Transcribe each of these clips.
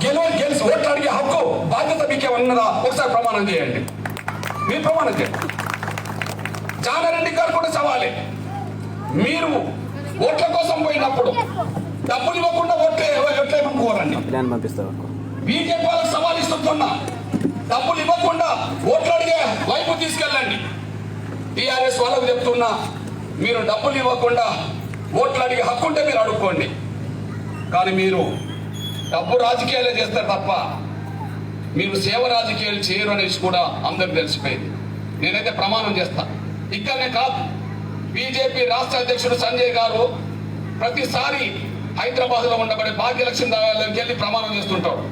గెలిచి ఓట్లు అడిగే హక్కు బాధ్యత మీకే ఉన్నదా? ఒకసారి ప్రమాణం చేయండి. మీరు ప్రమాణం చేయండి. జానారెడ్డి గారు కూడా సవాలే. మీరు ఓట్ల కోసం పోయినప్పుడు డబ్బులు ఇవ్వకుండా ఓట్లేమనుకోరండి. బీజేపీ వాళ్ళకి సవాల్ ఇస్తున్నా, డబ్బులు ఇవ్వకుండా ఓట్లు అడిగే వైపు తీసుకెళ్ళండి. టీఆర్ఎస్ వాళ్ళకు చెప్తున్నా, మీరు డబ్బులు ఇవ్వకుండా ఓట్లు అడిగే హక్కు ఉంటే మీరు అడుక్కోండి. కానీ మీరు డబ్బు రాజకీయాలే చేస్తారు తప్ప మీరు సేవ రాజకీయాలు చేయరు అనేసి కూడా అందరికి తెలిసిపోయింది. నేనైతే ప్రమాణం చేస్తా. ఇక్కడనే కాదు, బీజేపీ రాష్ట్ర అధ్యక్షుడు సంజయ్ గారు ప్రతిసారి హైదరాబాద్ లో ఉండబడే భాగ్యలక్ష్మి దేవాలయంకి వెళ్ళి ప్రమాణం చేస్తుంటాడు.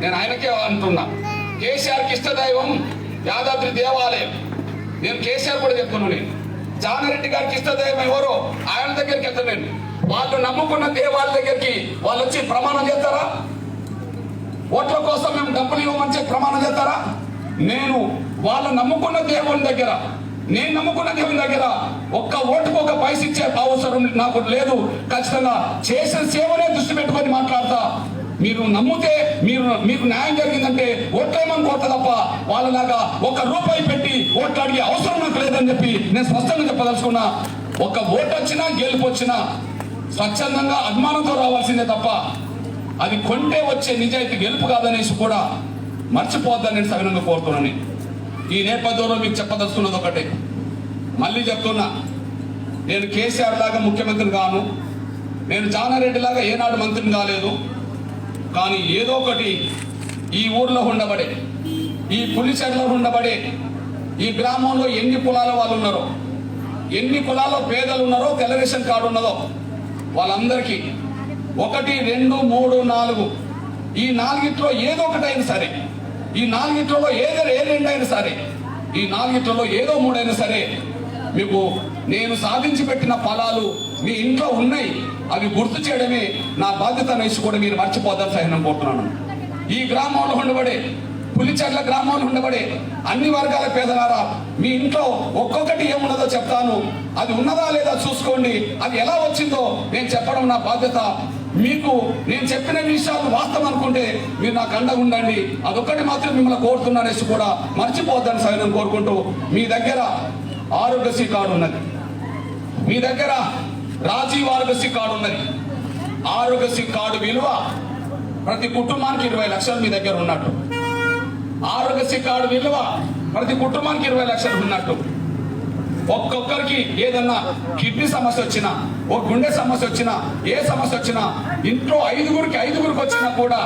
నేను ఆయనకే అంటున్నా, కేసీఆర్కి ఇష్టదైవం యాదాద్రి దేవాలయం. నేను కేసీఆర్ కూడా చెప్తున్నాను. నేను జానారెడ్డి గారికి ఇష్టదైవం ఎవరో ఆయన దగ్గరికి వెళ్తాను. నేను వాళ్ళు నమ్ముకున్న దేవాలయ దగ్గరికి వాళ్ళు వచ్చి ప్రమాణం చేస్తారా? ఓట్ల కోసం మేము డబ్బులు ఇవ్వమని చెప్పి ప్రమాణం చేస్తారా? నేను వాళ్ళు నమ్ముకున్న దేవుని దగ్గర, నేను నమ్ముకున్న దేవుని దగ్గర ఒక్క ఓటుకు ఒక పైస ఇచ్చే అవసరం నాకు లేదు. ఖచ్చితంగా చేసిన సేవనే దృష్టి పెట్టుకొని మాట్లాడతా. మీరు నమ్మితే మీకు న్యాయం జరిగిందంటే ఓట్లేమని కోరుతా తప్ప వాళ్ళలాగా ఒక రూపాయి పెట్టి ఓట్లు అడిగే అవసరం నాకు లేదని చెప్పి నేను స్పష్టంగా చెప్పదలుచుకున్నా. ఒక ఓటు వచ్చినా గెలుపు వచ్చినా స్వచ్ఛందంగా అభిమానంతో రావాల్సిందే తప్ప అది కొంటే వచ్చే నిజాయితీ గెలుపు కాదనేసి కూడా మర్చిపోద్దని నేను సవినంగా కోరుతున్నాను. ఈ నేపథ్యంలో మీకు చెప్పదలుచుకున్నది ఒకటే, మళ్ళీ చెప్తున్నా, నేను కేసీఆర్ లాగా ముఖ్యమంత్రిని కాను, నేను జానారెడ్డి లాగా ఏనాడు మంత్రిని కాలేదు. కానీ ఏదో ఒకటి ఈ ఊర్లో ఉండబడే, ఈ పులిచెర్లలో ఉండబడే ఈ గ్రామంలో ఎన్ని కులాల వాళ్ళు ఉన్నారో, ఎన్ని కులాల్లో పేదలు ఉన్నారో, తెల్ల రేషన్ కార్డు ఉన్నదో వాళ్ళందరికీ 1, 2, 3, 4 ఈ 4ట్లో ఏదో ఒకటైనా సరే, ఈ 4ట్లో ఏ 2 అయినా సరే, ఈ 4ట్లో ఏదో 3 అయినా సరే మీకు నేను సాధించి పెట్టిన ఫలాలు మీ ఇంట్లో ఉన్నాయి. అవి గుర్తు చేయడమే నా బాధ్యత అనేసి కూడా మీరు మర్చిపోద్దని సహనం కోరుతున్నాను. ఈ గ్రామంలో ఉండబడే, పులిచెర్ల గ్రామంలో ఉండబడే అన్ని వర్గాల పేదలారా, మీ ఇంట్లో ఒక్కొక్కటి ఏమున్నదో చెప్తాను. అది ఉన్నదా లేదా చూసుకోండి. అది ఎలా వచ్చిందో నేను చెప్పడం నా బాధ్యత. మీకు నేను చెప్పిన విషయాలు వాస్తవం అనుకుంటే మీరు నాకు అండగా ఉండండి. అదొక్కటి మాత్రం మిమ్మల్ని కోరుతున్నానేసి కూడా మర్చిపోద్దని సహనం కోరుకుంటూ, మీ దగ్గర ఆరోగ్యశ్రీ కార్డు ఉన్నది, మీ దగ్గర రాజీవ్ ఆరోగ్యశ్రీ కార్డు ఉన్నది. ఆరోగ్యశ్రీ కార్డు విలువ ప్రతి కుటుంబానికి 20 లక్షలు మీ దగ్గర ఉన్నట్టు, ఆరోగ్యశ్రీ కార్డు విలువ ప్రతి కుటుంబానికి 20 లక్షలు ఉన్నట్టు. ఒక్కొక్కరికి ఏదన్నా కిడ్నీ సమస్య వచ్చినా, ఓ గుండె సమస్య వచ్చినా, ఏ సమస్య వచ్చినా, ఇంట్లో 5గురికి వచ్చినా కూడా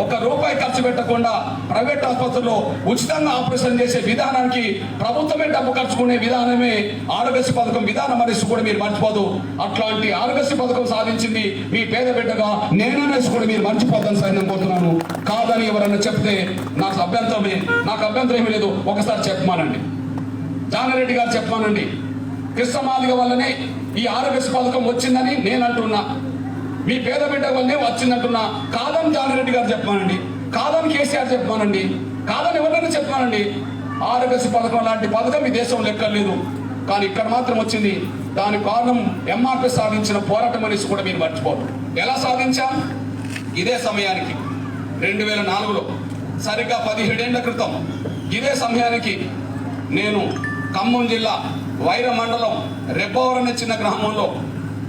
1 రూపాయి ఖర్చు పెట్టకుండా ప్రైవేట్ ఆసుపత్రుల్లో ఉచితంగా ఆపరేషన్ చేసే విధానానికి ప్రభుత్వమే డబ్బు ఖర్చుకునే విధానమే ఆరోగ్యశ్రీ పథకం విధానం అనేసి కూడా మీరు మర్చిపోదు. అట్లాంటి ఆరోగ్యశ్రీ పథకం సాధించింది మీ పేద బిడ్డగా నేననేసి కూడా మీరు మర్చిపోద్దని సైన్యం కోరుతున్నాను. కాదని ఎవరన్నా చెప్తే నాకు అభ్యంతరం ఏమీ లేదు. ఒకసారి చెప్పమానండి, జానారెడ్డి గారు చెప్పమానండి. కృష్ణమాదిగ వల్లనే ఈ ఆరోగ్యశ్రీ పథకం వచ్చిందని నేను అంటున్నా, మీ పేద బిడ్డ వల్లనే వచ్చిందంటున్నా. కాదని జానారెడ్డి గారు చెప్పానండి, కాదని కేసీఆర్ చెప్పానండి, కాదని ఎవరైనా చెప్పానండి. ఆరోగ్యశ్రీ పథకం లాంటి పథకం ఈ దేశంలో ఎక్కర్లేదు, కానీ ఇక్కడ మాత్రం వచ్చింది. దానికి కారణం ఎంఆర్పీ సాధించిన పోరాటం అనేసి కూడా మీరు మర్చిపోరు. ఎలా సాధించాం? ఇదే సమయానికి 2004లో సరిగ్గా 17 ఏళ్ల క్రితం ఇదే సమయానికి నేను ఖమ్మం జిల్లా వైర మండలం రెబ్బవరం చిన్న గ్రామంలో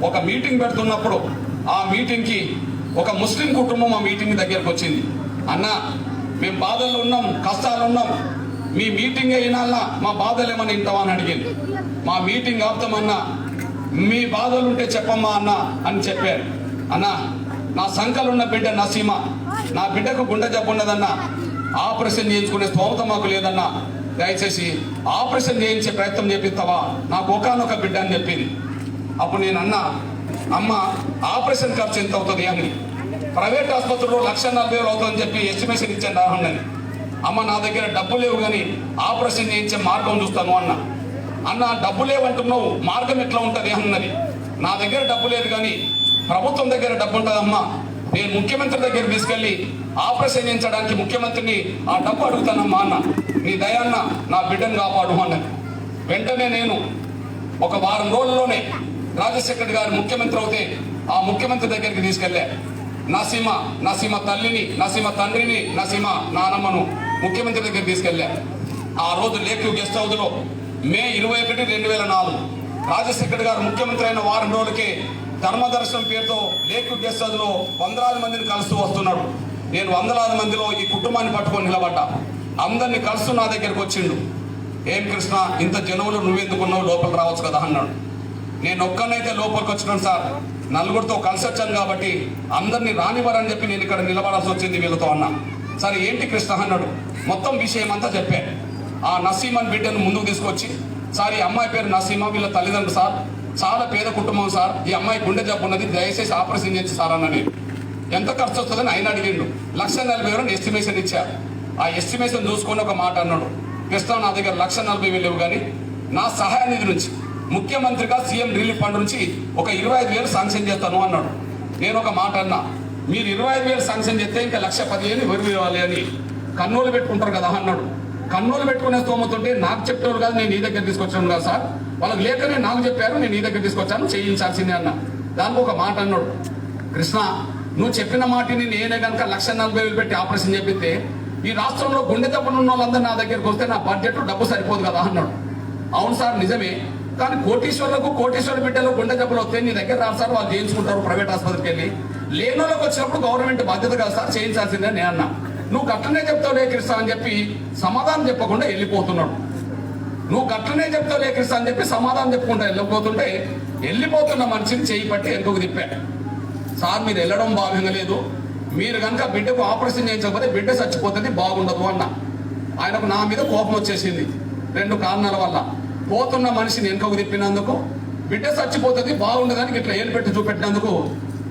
ఒక మీటింగ్ పెడుతున్నప్పుడు ఆ మీటింగ్కి ఒక ముస్లిం కుటుంబం ఆ మీటింగ్ దగ్గరకు వచ్చింది. అన్న, మేము బాధల్లో ఉన్నాం, కష్టాలు ఉన్నాం, మీ మీటింగ్ అయినా మా బాధలు ఏమని ఇంతమని అడిగింది. మా మీటింగ్ ఆపుతామన్నా, మీ బాధలు ఉంటే చెప్పమ్మా అన్న అని చెప్పారు. అన్న, నా సంకలున్న బిడ్డ నసీమ, నా బిడ్డకు గుండె జబ్బు ఉన్నదన్నా, ఆపరేషన్ చేయించుకునే స్తోమత మాకు లేదన్నా, దయచేసి ఆపరేషన్ చేయించే ప్రయత్నం చేపిస్తావా, నాకు ఒకానొక బిడ్డ అని చెప్పింది. అప్పుడు నేను అన్నా, అమ్మ ఆపరేషన్ ఖర్చు ఎంత అవుతుంది అని, ప్రైవేట్ ఆసుపత్రిలో 1,40,000 అవుతుందని చెప్పి ఎస్టిమేషన్ ఇచ్చాను రాహుల్. అమ్మ నా దగ్గర డబ్బు లేవు కానీ ఆపరేషన్ చేయించే మార్గం చూస్తాను అన్న. అన్న డబ్బు లేవంటున్నావు, మార్గం ఎట్లా ఉంటుంది అన్నది. నా దగ్గర డబ్బు లేదు కానీ ప్రభుత్వం దగ్గర డబ్బు ఉంటుందమ్మా, నేను ముఖ్యమంత్రి దగ్గర తీసుకెళ్లి ఆపరేషన్ చేయించడానికి ముఖ్యమంత్రిని ఆ డబ్బు అడుగుతానమ్మా అన్న. నీ దయాన్న నా బిడ్డను కాపాడు అన్నది. వెంటనే నేను ఒక వారం రోజుల్లోనే రాజశేఖర్ గారు ముఖ్యమంత్రి అవుతే ఆ ముఖ్యమంత్రి దగ్గరికి తీసుకెళ్లే. నా సీమ తల్లిని, నా సీమ తండ్రిని, నా సీమ నానమ్మను ముఖ్యమంత్రి దగ్గర తీసుకెళ్ళా. ఆ రోజు లేక్ గెస్ట్ హౌస్ లో మే 21, 2004 రాజశేఖర్ గారు ముఖ్యమంత్రి అయిన వారం రోజులకే ధర్మదర్శనం పేరుతో లేక్ గెస్ట్ హౌస్ లో వందలాది మందిని కలుస్తూ వస్తున్నాడు. నేను వందలాది మందిలో ఈ కుటుంబాన్ని పట్టుకొని నిలబడ్డా. అందరినీ కలుస్తూ నా దగ్గరకు వచ్చిండు. ఏం కృష్ణ, ఇంత జనంలో నువ్వెందుకున్నావు, లోపల రావచ్చు కదా అన్నాడు. నేను ఒక్కనైతే లోపలికి వచ్చినాను సార్, నలుగురితో కలిసి వచ్చాను కాబట్టి అందరినీ రానివ్వరని చెప్పి నేను ఇక్కడ నిలబడాల్సి వచ్చింది వీళ్ళతో అన్నా. సరే ఏంటి కృష్ణ అన్నాడు. మొత్తం విషయం అంతా చెప్పా. ఆ నసీమన్ బిడ్డను ముందుకు తీసుకొచ్చి, సార్ ఈ అమ్మాయి పేరు నసీమ, వీళ్ళ తల్లిదండ్రులు సార్ చాలా పేద కుటుంబం సార్, ఈ అమ్మాయి గుండె జబ్బు ఉన్నది, దయచేసి ఆపరేషన్ చేసి సార్ అన్న. నేను ఎంత ఖర్చు వస్తుందని ఆయన అడిగిండు. 1,40,000 ఎస్టిమేషన్ ఇచ్చా. ఆ ఎస్టిమేషన్ చూసుకొని ఒక మాట అన్నాడు, కృష్ణ నా దగ్గర 1,40,000 కానీ నా సహాయ నిధి నుంచి ముఖ్యమంత్రిగా సీఎం రిలీఫ్ ఫండ్ నుంచి ఒక 25,000 శాంక్షన్ చేస్తాను అన్నాడు. నేను ఒక మాట అన్నా, మీరు 25,000 శాంక్షన్ చేస్తే ఇంకా 1,15,000 ఎవరు ఇవ్వాలి అని కన్నోలు పెట్టుకుంటారు కదా అన్నాడు. కన్నోలు పెట్టుకునే స్తోమతుంటే నాకు చెప్పేవారు కాదు, నేను నీ దగ్గర తీసుకొచ్చాను కదా సార్, వాళ్ళకి లేకనే నాకు చెప్పారు, నేను నీ దగ్గర తీసుకొచ్చాను, చేయించాల్సిందే అన్న. దానికి ఒక మాట అన్నాడు, కృష్ణ నువ్వు చెప్పిన మాటని నేనే కనుక 1,40,000 పెట్టి ఆపరేషన్ చేపిస్తే ఈ రాష్ట్రంలో గుండె దెబ్బలు ఉన్న వాళ్ళందరూ నా దగ్గరకు వస్తే నా బడ్జెట్ డబ్బు సరిపోదు కదా అన్నాడు. అవును సార్ నిజమే, కానీ కోటీశ్వర బిడ్డలు గుండె జబ్బులు వస్తే నీ దగ్గర రాదు సార్, వాళ్ళు చేయించుకుంటారు ప్రైవేట్ ఆసుపత్రికి వెళ్ళి. లేని వాళ్ళకి వచ్చినప్పుడు గవర్నమెంట్ బాధ్యత కదా సార్, చేయించాల్సిందే నేను అన్నా. నువ్వు గట్లనే చెప్తావులే కృష్ణ అని చెప్పి సమాధానం చెప్పకుండా వెళ్ళిపోతున్నాడు. నువ్వు గట్లనే చెప్తావులే కృష్ణ అని చెప్పి సమాధానం చెప్పుకుంటా వెళ్ళిపోతున్న మనిషిని చేయి పట్టి ఎందుకు తిప్పా. సార్ మీరు వెళ్ళడం భావ్యంగా లేదు, మీరు కనుక బిడ్డకు ఆపరేషన్ చేయించకపోతే బిడ్డ చచ్చిపోతుంది, బాగుండదు అన్న. ఆయనకు నా మీద కోపం వచ్చేసింది 2 కారణాల వల్ల. పోతున్న మనిషిని వెనుకకు తిప్పినందుకు, బిడ్డ చచ్చిపోతుంది బాగుండదని ఇట్లా ఏలు పెట్టి చూపెట్టినందుకు,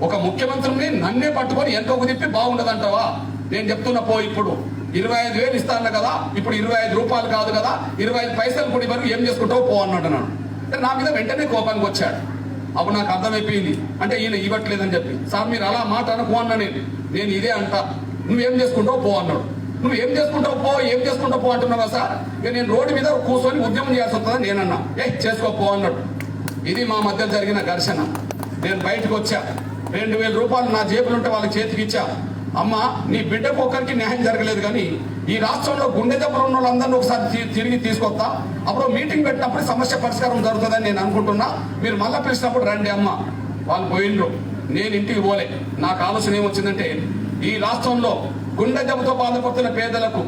ఒక ముఖ్యమంత్రిని నన్నే పట్టుకొని వెనుకకు తిప్పి బాగుండదంటావా? నేను చెప్తున్నా పో, ఇప్పుడు 25,000 ఇస్తాను కదా, ఇప్పుడు 25 రూపాయలు కాదు కదా, 25 పైసలు కూడా వరకు ఏం చేసుకుంటావు పో అన్నాడు. నా మీద వెంటనే కోపానికి వచ్చాడు. అప్పుడు నాకు అర్థమైపోయింది, అంటే ఈయన ఇవ్వట్లేదని చెప్పి. సార్ మీరు అలా మాట అనుకో అన్నా, నేను ఇదే అంటా, నువ్వేం చేసుకుంటావు పో అన్నాడు. నువ్వు ఏం చేసుకుంటావు పో అంటున్నావా సార్? ఇక నేను రోడ్డు మీద కూర్చొని ఉద్యమం చేయాల్సి వస్తుందని నేనన్నా. చేసుకోపో అన్నాడు. ఇది మా మధ్య జరిగిన ఘర్షణ. నేను బయటకు వచ్చా, 2,000 రూపాయలు నా జేబులుంటే వాళ్ళ చేతికి ఇచ్చా. అమ్మ నీ బిడ్డకు ఒక్కరికి న్యాయం జరగలేదు, కానీ ఈ రాష్ట్రంలో గుండె దెబ్బలు ఉన్న వాళ్ళందరినీ ఒకసారి తిరిగి తీసుకొస్తా, అప్పుడు మీటింగ్ పెట్టినప్పుడు సమస్య పరిష్కారం జరుగుతుందని నేను అనుకుంటున్నా, మీరు మళ్ళీ పిలిచినప్పుడు రండి అమ్మ. వాళ్ళు పోయిండ్రు, నేను ఇంటికి పోలే. నాకు ఆలోచన ఏమొచ్చిందంటే, ఈ రాష్ట్రంలో గుండె దెబ్బతో బాధపడుతున్న పేదలకు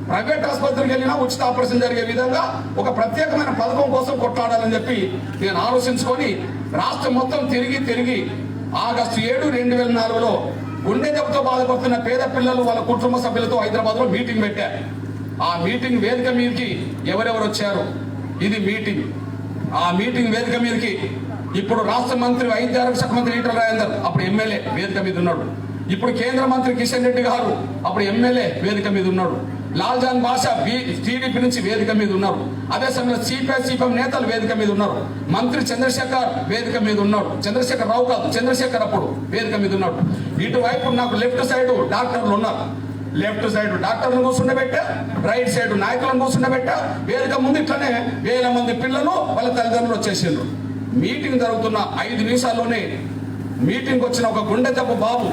ప్రైవేట్ ఆసుపత్రికి వెళ్ళినా ఉచిత ఆపరేషన్ జరిగే విధంగా ఒక ప్రత్యేకమైన పథకం కోసం కొట్లాడాలని చెప్పి నేను ఆలోచించుకొని రాష్ట్రం మొత్తం తిరిగి ఆగస్టు 7, 2004లో గుండె దెబ్బతో బాధపడుతున్న పేద పిల్లలు వాళ్ళ కుటుంబ సభ్యులతో హైదరాబాద్ లో మీటింగ్ పెట్టారు. ఆ మీటింగ్ వేదిక మీదకి ఎవరెవరు వచ్చారు? ఇది మీటింగ్. ఆ మీటింగ్ వేదిక మీదకి ఇప్పుడు రాష్ట్ర మంత్రి, వైద్య ఆరోగ్య శాఖ మంత్రి ఈటల రాజేందర్ అప్పుడు ఎమ్మెల్యే వేదిక మీద ఉన్నాడు. ఇప్పుడు కేంద్ర మంత్రి కిషన్ రెడ్డి గారు అప్పుడు ఎమ్మెల్యే వేదిక మీద ఉన్నాడు. లాల్జాన్ బాషా టీడీపీ నుంచి వేదిక మీద ఉన్నారు. అదే సమయంలో సిపిఎం నేతలు వేదిక మీద ఉన్నారు. మంత్రి చంద్రశేఖర్ వేదిక మీద ఉన్నాడు. చంద్రశేఖర్ రావు కాదు, చంద్రశేఖర్ అప్పుడు వేదిక మీద ఉన్నాడు. ఇటువైపు నాకు లెఫ్ట్ సైడ్ డాక్టర్లు ఉన్నారు. లెఫ్ట్ సైడ్ డాక్టర్లను కూర్చుండబెట్టా, రైట్ సైడ్ నాయకులను కూర్చుండబెట్టా. వేదిక ముందు ఇట్లనే 1,000 మంది పిల్లలు వాళ్ళ తల్లిదండ్రులు వచ్చేసిండ్రు. మీటింగ్ జరుగుతున్న 5 నిమిషాల్లోనే మీటింగ్ వచ్చిన ఒక గుండె దెబ్బ బాబు,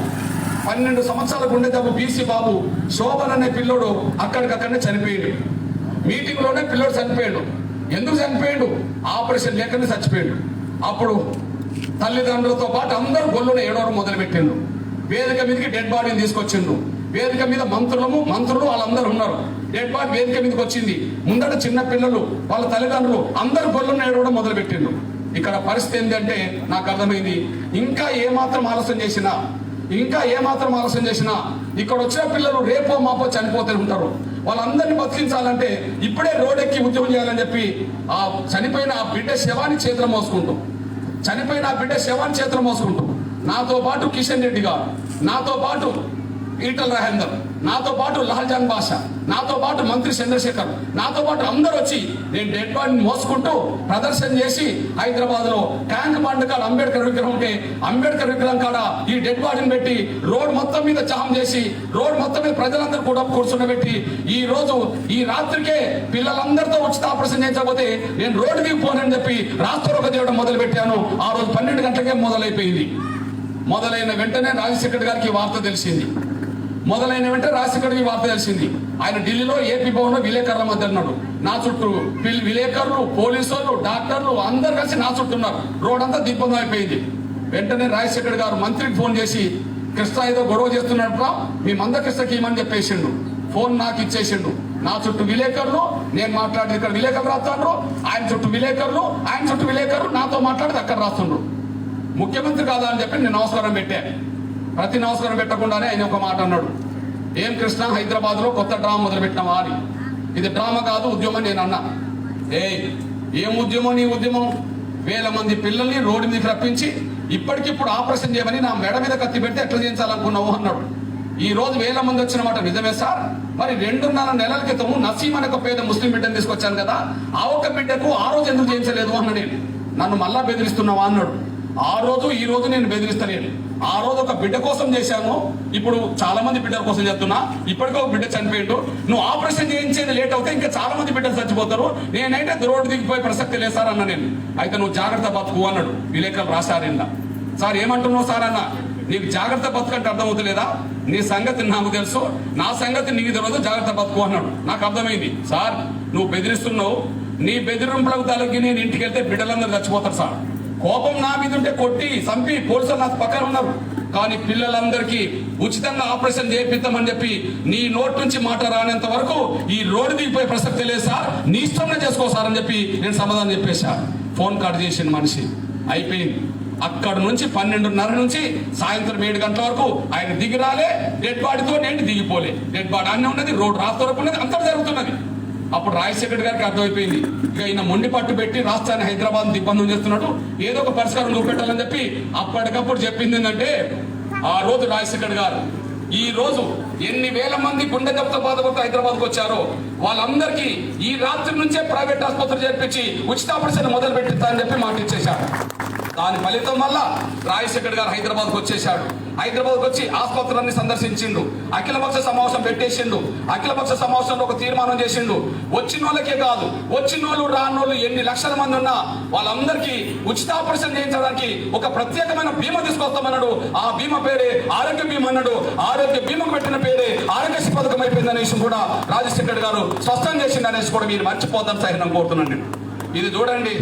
12 సంవత్సరాల గుండె దెబ్బ బీసీ బాబు శోభన్ అనే పిల్లోడు అక్కడికక్కడనే చనిపోయాడు. మీటింగ్ లోనే పిల్లోడు చనిపోయాడు. ఎందుకు చనిపోయాడు? ఆపరేషన్ లేకనే చచ్చిపోయాడు. అప్పుడు తల్లిదండ్రులతో పాటు అందరూ గొల్లున ఏడవడం మొదలు పెట్టిండు. వేదిక మీదకి డెడ్ బాడీని తీసుకొచ్చిండ్రు. వేదిక మీద మంత్రులు వాళ్ళందరూ ఉన్నారు. డెడ్ బాడీ వేదిక మీదకి వచ్చింది. ముందట చిన్న పిల్లలు వాళ్ళ తల్లిదండ్రులు అందరూ గొల్లున ఏడవడం మొదలు పెట్టిండ్రు. ఇక్కడ పరిస్థితి ఏంటంటే నాకు అర్థమైంది, ఇంకా ఏమాత్రం ఆలస్యం చేసినా ఇక్కడ వచ్చిన పిల్లలు రేపో మాపో చనిపోతూ ఉంటారు. వాళ్ళందరినీ బతికించాలంటే ఇప్పుడే రోడ్డెక్కి ఉద్యమం చేయాలని చెప్పి ఆ చనిపోయిన ఆ బిడ్డ శవాన్ని చేతులు మోసుకుంటూ నాతో పాటు కిషన్ రెడ్డి గారు, నాతో పాటు ఈటల రాజేందర్, నాతో పాటు లాల్జాన్ బాషా, నాతో పాటు మంత్రి చంద్రశేఖర్, నాతో పాటు అందరూ వచ్చి నేను డెడ్ బాడీని మోసుకుంటూ ప్రదర్శన చేసి హైదరాబాద్ లో ట్యాంక్ బండ్ కాడ అంబేద్కర్ విగ్రహం ఉంటే అంబేద్కర్ విగ్రహం కాడ ఈ డెడ్ బాడీని పెట్టి రోడ్ మొత్తం మీద జామ్ చేసి రోడ్ మొత్తం మీద ప్రజలందరూ కూడా కూర్చుండబెట్టి ఈ రోజు ఈ రాత్రికే పిల్లలందరితో ఉచిత ఆపరేషన్ చేయించకపోతే నేను రోడ్డు మీద పోనని చెప్పి రాష్ట్ర ఒక తీయడం మొదలు పెట్టాను. ఆ రోజు 12 గంటలకే మొదలైపోయింది. మొదలైన వెంటనే రాజశేఖర్ గారికి వార్త తెలిసింది. మొదలైన వెంటనే రాజశేఖర్కి వార్త తెలిసింది. ఆయన ఢిల్లీలో ఏపీ భవన్లో విలేకరుల మధ్య ఉన్నాడు. నా చుట్టూ విలేకరులు, పోలీసులు, డాక్టర్లు అందరు కలిసి నా చుట్టూ ఉన్నారు. రోడ్ అంతా దిగ్బంధం అయిపోయింది. వెంటనే రాజశేఖర్ గారు మంత్రికి ఫోన్ చేసి, కృష్ణ ఏదో గొడవ చేస్తున్నట్రా, మీ మందకృష్ణకి ఇమ్మని చెప్పేసిండు. ఫోన్ నాకు ఇచ్చేసిండు. నా చుట్టూ విలేకరులు, నేను మాట్లాడి ఇక్కడ విలేకరులు రాస్తాడు, ఆయన చుట్టూ విలేకరులు, ఆయన చుట్టూ విలేకరులు నాతో మాట్లాడి అక్కడ రాస్తుండ్రు. ముఖ్యమంత్రి కాదా అని చెప్పి నేను నమస్కారం పెట్టాను. ప్రతి నమస్కారం పెట్టకుండానే ఆయన ఒక మాట అన్నాడు, ఏం కృష్ణ హైదరాబాద్ లో కొత్త డ్రామా మొదలు పెట్టినావా అని. ఇది డ్రామా కాదు, ఉద్యమం నేను అన్నా. ఏం ఉద్యమం నీ ఉద్యమం? 1000 మంది పిల్లల్ని రోడ్డు మీదకి రప్పించి ఇప్పటికిప్పుడు ఆపరేషన్ చేయమని నా మెడ మీద కత్తి పెడితే ఎట్లా చేయించాలనుకున్నావు అన్నాడు. ఈ రోజు 1000 మంది వచ్చిన మాట నిజమే సార్. మరి 2.5 నెలల క్రితం నసీం అనే ఒక పేద ముస్లిం బిడ్డను తీసుకొచ్చాను కదా, ఆ ఒక్క బిడ్డకు ఆ రోజు ఎందుకు చేయించలేదు అన్న. నేను నన్ను మళ్ళా బెదిరిస్తున్నావా అన్నాడు. ఆ రోజు ఈ రోజు నేను బెదిరిస్తాను. ఆ రోజు ఒక బిడ్డ కోసం చేశాను, ఇప్పుడు చాలా మంది బిడ్డల కోసం చేస్తున్నా. ఇప్పటికీ ఒక బిడ్డ చనిపోయిండు. నువ్వు ఆపరేషన్ చేయించేది లేట్ అవుతే ఇంకా చాలా మంది బిడ్డలు చచ్చిపోతారు. నేనైతే రోడ్డు దిగిపోయే ప్రసక్తి లేదు సార్ అన్న. నేను అయితే నువ్వు జాగ్రత్త బతుకు అన్నాడు. విలేకరులు రాశారు. సార్ ఏమంటున్నావు సార్ అన్న, నీకు జాగ్రత్త బతుకు అంటే అర్థమవుతలేదా? నీ సంగతి నాకు తెలుసు, నా సంగతి నీకు తెలియదు, జాగ్రత్త బతుకు అన్నాడు. నాకు అర్థమైంది. సార్ నువ్వు బెదిరిస్తున్నావు, నీ బెదిరింపులకు తలకి నేను ఇంటికి వెళ్తే బిడ్డలందరూ చచ్చిపోతారు సార్. కోపం నా మీద ఉంటే కొట్టి చంపి పోలీసులు నాకు పక్కన ఉన్నారు. కానీ పిల్లలందరికీ ఉచితంగా ఆపరేషన్ చేపిద్దామని చెప్పి నీ నోటి నుంచి మాట రానంత వరకు ఈ రోడ్డు దిగిపోయే ప్రసక్తి లేదు సార్, నీ ఇష్టంగా చేసుకో సార్ అని చెప్పి నేను సమాధానం చెప్పేశా. ఫోన్ కట్ చేసిన మనిషి అయిపోయింది. అక్కడ నుంచి 12:30 నుంచి సాయంత్రం 7 గంటల వరకు ఆయన దిగిరాలే. డెడ్ బాడీతో నేను దిగిపోలే. డెడ్ బాడీ అన్నీ ఉన్నది, రోడ్డు రాస్తా వరకు ఉన్నది, అంతా జరుగుతున్నది. అప్పుడు రాజశేఖర్ గారికి అర్థమైపోయింది, ఇక ఈయన మొండి పట్టు పెట్టి రాష్ట్రాన్ని హైదరాబాద్ దిగ్బంధం చేస్తున్నాడు, ఏదో ఒక పరిష్కారం చూపెట్టాలని చెప్పి అప్పటికప్పుడు చెప్పింది ఏంటంటే, ఆ రోజు రాజశేఖర్ గారు ఈ రోజు ఎన్ని వేల మంది గుండె జబ్బుతో బాధపడుతూ హైదరాబాద్కు వచ్చారో వాళ్ళందరికీ ఈ రాత్రి నుంచే ప్రైవేట్ ఆసుపత్రి చేర్పించి ఉచిత ఆపరేషన్ మొదలు పెట్టిస్తానని చెప్పి మాట ఇచ్చేశాడు. దాని ఫలితం వల్ల రాజశేఖర్ గారు హైదరాబాద్కు వచ్చేశాడు. హైదరాబాద్కు వచ్చి ఆసుపత్రులన్నీ సందర్శించిండు. అఖిలపక్ష సమావేశం పెట్టేసిండు. అఖిలపక్ష సమావేశంలో ఒక తీర్మానం చేసిండు, వచ్చిన వాళ్ళకే కాదు, వచ్చిన వాళ్ళు రానోళ్ళు ఎన్ని లక్షల మంది ఉన్నా వాళ్ళందరికీ ఉచిత ఆపరేషన్ చేయించడానికి ఒక ప్రత్యేకమైన బీమా తీసుకొస్తామన్నాడు. ఆ బీమా పేరే ఆరోగ్య బీమా అన్నాడు. ఆరోగ్య బీమాకు పెట్టిన పేరే ఆరోగ్యశ్రీ పథకం అయిపోయింది అనేసి కూడా రాజశేఖర్ గారు స్పష్టం చేసింది అనేసి కూడా మీరు మర్చిపోతాను సార్ నేను కోరుతున్నాను. నేను ఇది చూడండి,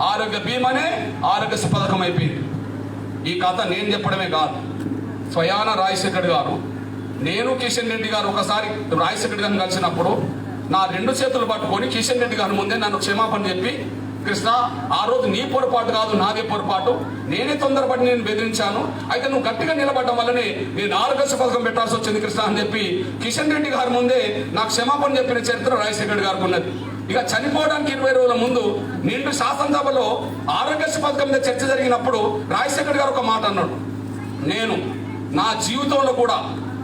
ఆరోగ్య బీమానే ఆరోగ్యశ్రీ పథకం అయిపోయింది. ఈ కథ నేను చెప్పడమే కాదు, స్వయాన రాజశేఖర్ గారు, నేను కిషన్ రెడ్డి గారు ఒకసారి రాజశేఖర్ గారిని కలిసినప్పుడు నా 2 చేతులు పట్టుకొని కిషన్ రెడ్డి గారి ముందే నన్ను క్షమాపణ చెప్పి, కృష్ణ ఆ రోజు నీ పొరపాటు కాదు నాదే పొరపాటు, నేనే తొందరపడి నేను బెదిరించాను, అయితే నువ్వు గట్టిగా నిలబడడం వల్లనే నేను ఆరోగ్యశ్రీ పథకం పెట్టాల్సి వచ్చింది కృష్ణ అని చెప్పి కిషన్ రెడ్డి గారి ముందే నాకు క్షమాపణ చెప్పిన చరిత్ర రాజశేఖర్ గారికి ఉన్నది. ఇక చనిపోవడానికి 20 రోజుల ముందు నిండు శాసనసభలో ఆరోగ్యశ్రీ పథకం మీద చర్చ జరిగినప్పుడు రాజశేఖర్ గారు ఒక మాట అన్నాడు, నేను నా జీవితంలో కూడా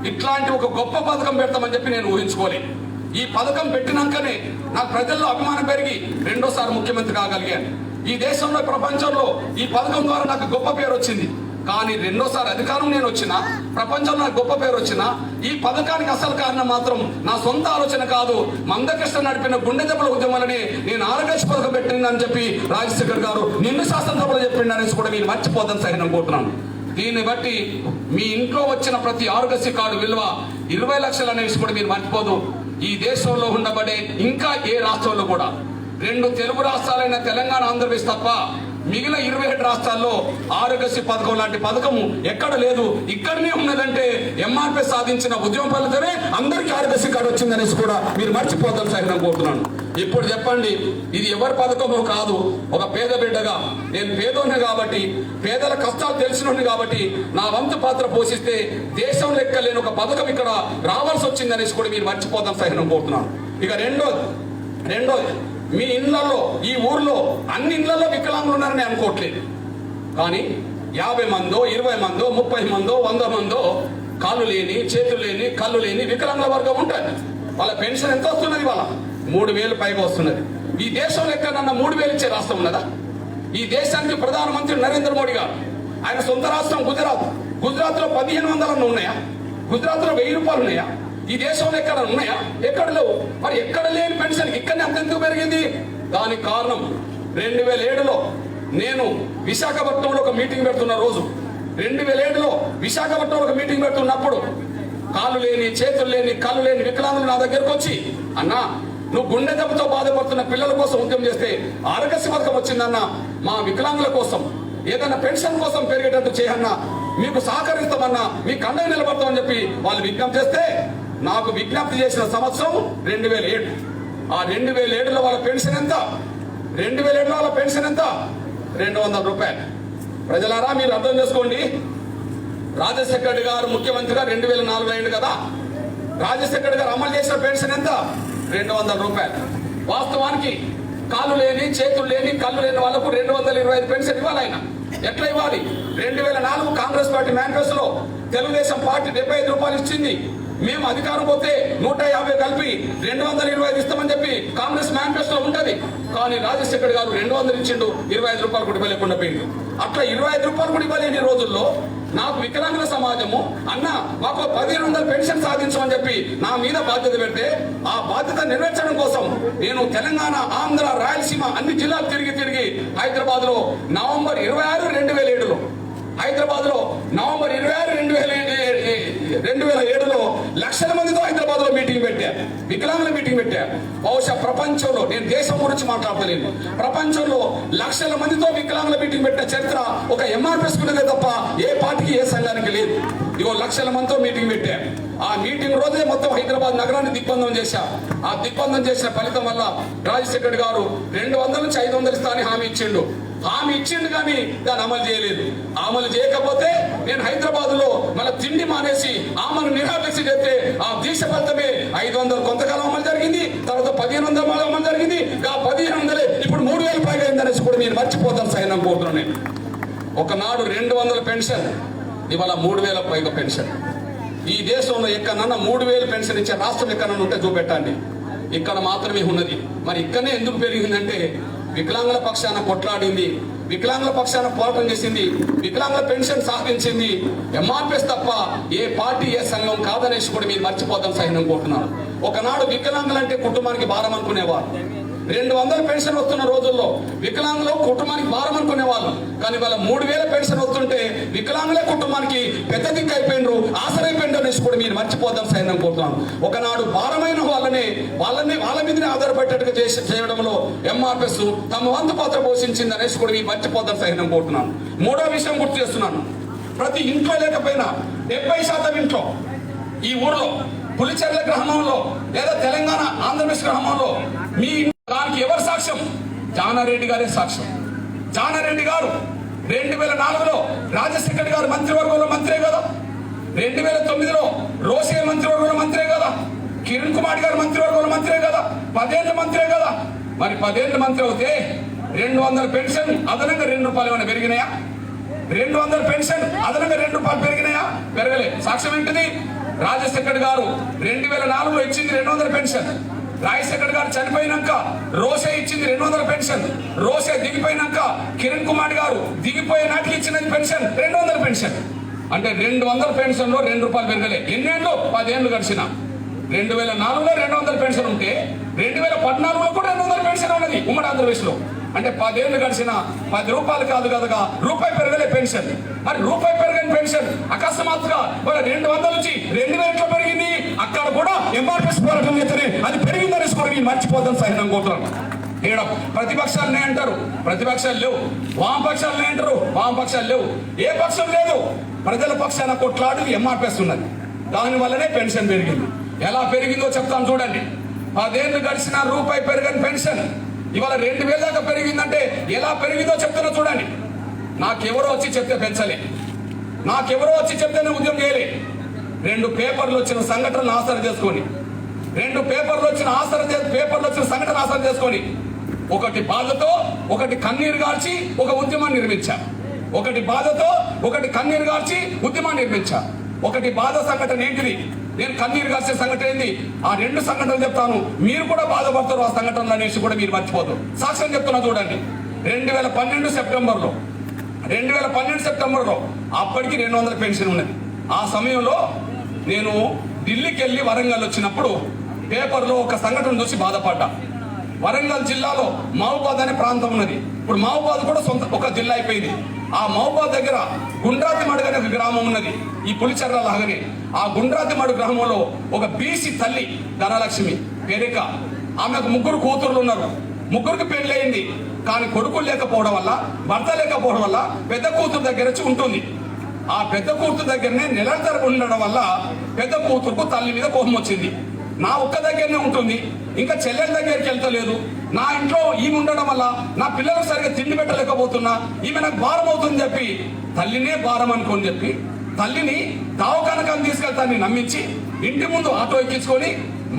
ఇట్లాంటి ఒక గొప్ప పథకం పెడతామని చెప్పి నేను ఊహించుకోలే. ఈ పథకం పెట్టినాకనే నాకు ప్రజల్లో అభిమానం పెరిగి 2వ ముఖ్యమంత్రి కాగలిగాను. ఈ దేశంలో ప్రపంచంలో ఈ పథకం ద్వారా నాకు గొప్ప పేరు వచ్చింది. కానీ 2వ అధికారం నేను వచ్చినా, ప్రపంచంలో నాకు గొప్ప పేరు వచ్చినా, ఈ పథకానికి అసలు కారణం మాత్రం నా సొంత ఆలోచన కాదు, మందకృష్ణ నడిపిన గుండె దెబ్బల ఉద్యమాలని నేను ఆరోగ్యశ్రీ పథకం పెట్టిందని చెప్పి రాజశేఖర్ గారు నిన్ను శాసనసభలో చెప్పిండు అనేసి కూడా మీరు మర్చిపోతాను సరే అనుకుంటున్నాను. దీన్ని బట్టి మీ ఇంట్లో వచ్చిన ప్రతి ఆరోగ్యశ్రీ కార్డు విలువ 20 లక్షలు అనేసి కూడా మీరు మర్చిపోదు. ఈ దేశంలో ఉండబడే ఇంకా ఏ రాష్ట్రంలో కూడా 2 తెలుగు రాష్ట్రాలైన తెలంగాణ, ఆంధ్రప్రదేశ్ తప్ప మిగిలిన 27 రాష్ట్రాల్లో ఆరోగ్యశ్రీ పథకం లాంటి పథకము ఎక్కడ లేదు. ఇక్కడనే ఉన్నదంటే ఎంఆర్పీ సాధించిన ఉద్యమం ఫలితమే అందరికీ ఆరోగ్యశ్రీ కార్డు వచ్చిందనేసి కూడా మీరు మర్చిపోతారు సార్ నేను కోరుతున్నాను. ఇప్పుడు చెప్పండి, ఇది ఎవరి పథకమో కాదు. ఒక పేద బిడ్డగా నేను పేదోని కాబట్టి, పేదల కష్టాలు తెలిసినోని కాబట్టి నా వంతు పాత్ర పోషిస్తే దేశం లెక్క లేని ఒక పథకం ఇక్కడ రావాల్సి వచ్చిందనేసి కూడా మీరు మర్చిపోతాం సార్ నేను కోరుతున్నాను. ఇక రెండోది మీ ఇళ్లలో, ఈ ఊర్లో అన్ని ఇళ్లలో వికలాంగులు ఉన్నారని అనుకోవట్లేదు. కానీ 50 మందో 20 మందో 30 మందో 100 మందో కాళ్ళు లేని, చేతులు లేని, కళ్ళు లేని వికలాంగుల వర్గం ఉంటుంది. వాళ్ళ పెన్షన్ ఎంత వస్తున్నది? వాళ్ళ 3,000 పైగా వస్తున్నది. ఈ దేశంలో ఎక్కడన్నా 3,000 ఇచ్చే రాష్ట్రం ఉన్నదా? ఈ దేశానికి ప్రధానమంత్రి నరేంద్ర మోడీ గారు, ఆయన సొంత రాష్ట్రం గుజరాత్ లో 1,500 ఉన్నాయా? గుజరాత్ లో 1,000 రూపాయలు ఉన్నాయా? ఈ దేశంలో ఎక్కడ ఉన్నాయా? ఎక్కడ లేవు. మరి ఎక్కడ లేని పెన్షన్ ఇక్కడనే అంతెందుకు పెరిగింది? దానికి కారణం 2007లో నేను విశాఖపట్నంలో ఒక మీటింగ్ పెడుతున్న రోజు 2007లో విశాఖపట్నంలో ఒక మీటింగ్ పెడుతున్నప్పుడు కాళ్ళు లేని, చేతులు లేని, కళ్ళు లేని వికలాంగులు నా దగ్గరకు వచ్చి, అన్నా నువ్వు గుండె దెబ్బతో బాధపడుతున్న పిల్లల కోసం ఉద్యమం చేస్తే ఆరోగ్యశ్రీ పథకం వచ్చిందన్నా, మా వికలాంగుల కోసం ఏదైనా పెన్షన్ కోసం పెరిగేటట్టు చేయన్నా, మీకు సహకరిస్తామన్నా, మీకు అండగా నిలబడతామని చెప్పి వాళ్ళు విజ్ఞప్తి చేస్తే, నాకు విజ్ఞప్తి చేసిన సంవత్సరం 2007. ఆ 2007లో వాళ్ళ పెన్షన్ ఎంత? 2007లో వాళ్ళ పెన్షన్ ఎంత? 200 రూపాయలు. ప్రజలారా మీరు అర్థం చేసుకోండి. రాజశేఖర రెడ్డి గారు ముఖ్యమంత్రిగా 2004 అయింది కదా. రాజశేఖర రెడ్డి గారు అమలు చేసిన పెన్షన్ ఎంత? 200 రూపాయలు. వాస్తవానికి కాళ్ళు లేని, చేతులు లేని, కళ్ళు లేని వాళ్ళకు 225 పెన్షన్ ఇవ్వాలి. ఆయన ఎట్లా ఇవ్వాలి? 2004 కాంగ్రెస్ పార్టీ మేనిఫెస్టోలో తెలుగుదేశం పార్టీ 75 రూపాయలు ఇచ్చింది. మేము అధికారం పోతే 150 కలిపి 225 ఇస్తామని చెప్పి కాంగ్రెస్ మేనిఫెస్టోలో ఉంటది. కానీ రాజశేఖర్ గారు 200 ఇచ్చిండు, 25 రూపాయలు కూడా ఇవ్వలేకుండా పోయిండు. అట్లా 25 రూపాయలు కూడా ఇవ్వలేని రోజుల్లో నాకు వికలాంగుల సమాజము అన్న మాకు 1500 పెన్షన్ సాధించమని చెప్పి నా మీద బాధ్యత పెడితే, ఆ బాధ్యత నెరవేర్చడం కోసం నేను తెలంగాణ, ఆంధ్ర, రాయలసీమ అన్ని జిల్లాలు తిరిగి హైదరాబాద్ లో నవంబర్ 26, 2007లో హైదరాబాద్ లో నవంబర్ 26, 2007లో లక్షల మందితో హైదరాబాద్ లో మీటింగ్ పెట్టా, వికలాంగుల మీటింగ్ పెట్టా. బహుశా ప్రపంచంలో, నేను దేశం గురించి మాట్లాడలేను, ప్రపంచంలో లక్షల మందితో వికలాంగుల మీటింగ్ పెట్టిన చరిత్ర ఒక ఎంఆర్పిఎస్ కున్నదే తప్ప ఏ పార్టీకి, ఏ సంఘానికి లేదు. ఇగో లక్షల మందితో మీటింగ్ పెట్టా. ఆ మీటింగ్ రోజే మొత్తం హైదరాబాద్ నగరాన్ని దిగ్బంధం చేశా. ఆ దిగ్బంధం చేసిన ఫలితం వల్ల రాజశేఖర్ గారు 200 నుంచి 500 ఇస్తా అని హామీ ఇచ్చిండు. కానీ దాన్ని అమలు చేయలేదు. అమలు చేయకపోతే నేను హైదరాబాద్ లో మళ్ళీ తిండి మానేసి ఆమెను నిరాదీక్ష చేస్తే ఆ దీక్ష ఫలితమే 500 కొంతకాలం అమలు జరిగింది, తర్వాత 1500 అమలు జరిగింది. ఆ 1500 ఇప్పుడు 3000 పైగా అయిందనేసి కూడా మీరు మర్చిపోతాను సైన్యం కోరుతున్నాను నేను. ఒకనాడు 200 పెన్షన్, ఇవాళ 3000 పైగా పెన్షన్. ఈ దేశంలో ఎక్కడన్నా 3000 పెన్షన్ ఇచ్చే రాష్ట్రం ఎక్కడన్నా ఉంటే చూపెట్టండి. ఇక్కడ మాత్రమే ఉన్నది. మరి ఇక్కడనే ఎందుకు పెరిగిందంటే వికలాంగుల పక్షాన కొట్లాడింది, వికలాంగుల పక్షాన పోరాటం చేసింది, వికలాంగుల పెన్షన్ సాధించింది ఎంఆర్పిఎస్ తప్ప ఏ పార్టీ, ఏ సంఘం కాదనేసి కూడా మీరు మర్చిపోతాం సైన్యం కోరుతున్నాను. ఒకనాడు వికలాంగులంటే కుటుంబానికి భారం అనుకునేవారు. 200 పెన్షన్ వస్తున్న రోజుల్లో వికలాంగులు కుటుంబానికి భారం అనుకునేవాళ్ళు. కానీ వాళ్ళ 3000 పెన్షన్ వస్తుంటే వికలాంగులే కుటుంబానికి పెద్ద దిక్కు అయిపోయినరు, ఆసరైపోయిండ్రు అనేసి కూడా మీరు మర్చిపోతాం సైన్యం కోరుతున్నాను. ఒకనాడు భారమైన వాళ్ళ మీదనే ఆధారపడేట్టుగా చేయడంలో ఎంఆర్పిఎస్ తమ వంతు పాత్ర పోషించింది అనేసి కూడా మీరు మర్చిపోతాం సైన్యం కోరుతున్నాను. మూడో విషయం గుర్తు చేస్తున్నాను. ప్రతి ఇంట్లో లేకపోయినా 70% ఇంట్లో ఈ ఊర్లో పులిచెర్ల గ్రామంలో లేదా తెలంగాణ, ఆంధ్రప్రదేశ్ గ్రామంలో మీ దానికి ఎవరు సాక్ష్యం? జానారెడ్డి గారే సాక్ష్యం. జానారెడ్డి గారు 2004లో రాజశేఖర్ గారు మంత్రివర్గంలో మంత్రే కదా, 2009లో రోసే మంత్రివర్గంలో మంత్రే కదా, కిరణ్ కుమార్ గారు మంత్రివర్గంలో మంత్రే కదా, 10 ఏళ్ళు మంత్రే కదా. మరి 10 ఏళ్ళు మంత్రి అవుతే 200 పెన్షన్ అదనంగా 2 రూపాయలు ఏమైనా పెరిగినాయా? 200 పెన్షన్ అదనంగా 2 రూపాయలు పెరిగినాయా? పెరగలే. సాక్ష్యం ఏంటిది? రాజశేఖర్ గారు 2004లో ఇచ్చింది 200 పెన్షన్. రాజశేఖర్ గారు చనిపోయినాక రోసే ఇచ్చింది 200 పెన్షన్. రోసే దిగిపోయినాక కిరణ్ కుమార్ గారు దిగిపోయే నాటికి ఇచ్చినది పెన్షన్ 200 పెన్షన్. అంటే 200 పెన్షన్ లో 2 రూపాయలు పెరగలే. ఎన్నేళ్ళు? 10 ఏళ్ళు గడిచిన. 2004లో 200 పెన్షన్ ఉంటే 2014లో కూడా 200 పెన్షన్ ఉన్నది ఉమ్మడి ఆంధ్రప్రదేశ్ లో. అంటే 10 ఏళ్ళు గడిచిన 10 రూపాయలు కాదు కదగా రూపాయి పెరగలే పెన్షన్. మరి రూపాయి పెరగని పెన్షన్ అకస్మాత్తుగా 200 నుంచి 2000 పెరిగింది. అక్కడ కూడా ఎంఆర్పిఎస్ పోరాటం చేస్తేనే అది పెరిగిందనేసి కూడా మీరు మర్చిపోతాం సైన్యం కోరుతున్నాను. ఇక్కడ ప్రతిపక్షాలనే అంటారు, ప్రతిపక్షాలు లేవు. వామపక్షాలనే అంటారు, వామపక్షాలు లేవు. ఏ పక్షం లేదు. ప్రజల పక్షాన కొట్లాడు ఎంఆర్పిఎస్ ఉన్నది. దానివల్లనే పెన్షన్ పెరిగింది. ఎలా పెరిగిందో చెప్తాను చూడండి. 10 ఏళ్ళు గడిచిన రూపాయి పెరగని పెన్షన్ ఇవాళ 2000 దాకా పెరిగిందంటే ఎలా పెరిగిందో చెప్తున్నా చూడండి. నాకెవరో వచ్చి చెప్తే పెంచలే, నాకెవరో వచ్చి చెప్తేనే ఉద్యమం చేయలే. 2 పేపర్లు వచ్చిన సంఘటనలు ఆసరా చేసుకొని, 2 పేపర్లు వచ్చిన సంఘటన ఆసరా చేసుకొని, ఒకటి బాధతో ఒకటి కన్నీరు గార్చి ఒక ఉద్యమాన్ని నిర్మించా. ఒకటి బాధతో ఒకటి కన్నీరు గార్చి ఉద్యమాన్ని నిర్మించా. ఒకటి బాధ సంఘటన ఏంటిది, నేను కన్నీరు కాసే సంఘటన ఏంది, ఆ 2 సంఘటనలు చెప్తాను. మీరు కూడా బాధపడతారు ఆ సంఘటనలు అనేసి కూడా మీరు మర్చిపోతారు. సాక్ష్యం చెప్తున్నా చూడండి. 2012 సెప్టెంబర్లో అప్పటికి 200 పెన్షన్ ఉన్నది. ఆ సమయంలో నేను ఢిల్లీకి వెళ్ళి వరంగల్ వచ్చినప్పుడు పేపర్లో ఒక సంఘటన చూసి బాధపడ్డా. వరంగల్ జిల్లాలో మహబూబాద్ అనే ప్రాంతం ఉన్నది. ఇప్పుడు మహబూబాద్ కూడా ఒక జిల్లా అయిపోయింది. ఆ మహబాద్ దగ్గర గుండ్రాతిమడుగు అనే ఒక గ్రామం ఉన్నది, ఈ పులిచెర్ల లాగానే. ఆ గుండ్రాతిమడుగు గ్రామంలో ఒక బీసీ తల్లి ధనలక్ష్మి పేరిక, ఆమెకు 3 కూతుర్లు ఉన్నారు. 3కి పెళ్ళయింది, కానీ కొడుకులు లేకపోవడం వల్ల, భర్త లేకపోవడం వల్ల పెద్ద కూతురు దగ్గర వచ్చి ఉంటుంది. ఆ పెద్ద కూతురు దగ్గరనే నెలల తరపు ఉండడం వల్ల పెద్ద కూతురుకు తల్లి మీద కోపం వచ్చింది. నా ఒక్క దగ్గరనే ఉంటుంది, ఇంకా చెల్లెల దగ్గరికి వెళ్తలేదు, నా ఇంట్లో ఈమె ఉండడం వల్ల నా పిల్లలకు సరిగ్గా తిండి పెట్టలేకపోతున్నా, ఈమె నాకు భారం అవుతుందని చెప్పి తల్లినే భారం అనుకోని చెప్పి తల్లిని దవాఖానకు తీసుకెళ్తాన్ని నమ్మించి ఇంటి ముందు ఆటో ఎక్కించుకొని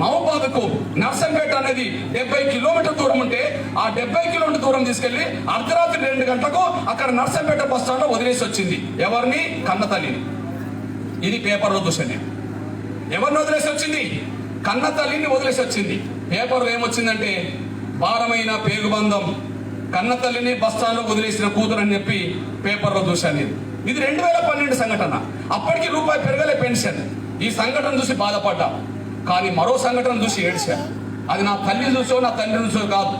మహబాద్కు నర్సంపేట అనేది 70 కిలోమీటర్ దూరం ఉంటే ఆ 70 కిలోమీటర్ దూరం తీసుకెళ్లి అర్ధరాత్రి 2 గంటలకు అక్కడ నర్సంపేట బస్ స్టాండ్ లో వదిలేసి వచ్చింది. ఎవరిని? కన్న తల్లిని. ఇది పేపర్లో చూసాను. ఎవరిని వదిలేసి వచ్చింది? కన్న తల్లిని వదిలేసి వచ్చింది. పేపర్లో ఏమొచ్చిందంటే భారమైన పేగుబంధం, కన్న తల్లిని బస్ స్టాండ్ లో వదిలేసిన కూతురు అని చెప్పి పేపర్లో చూశాను నేను. ఇది 2012 సంఘటన. అప్పటికి రూపాయి పెరగలే పెన్షన్. ఈ సంఘటన చూసి బాధపడ్డా, కానీ మరో సంఘటన చూసి ఏడ్చా. అది నా తల్లిని చూసో నా తండ్రిని చూసో కాదు,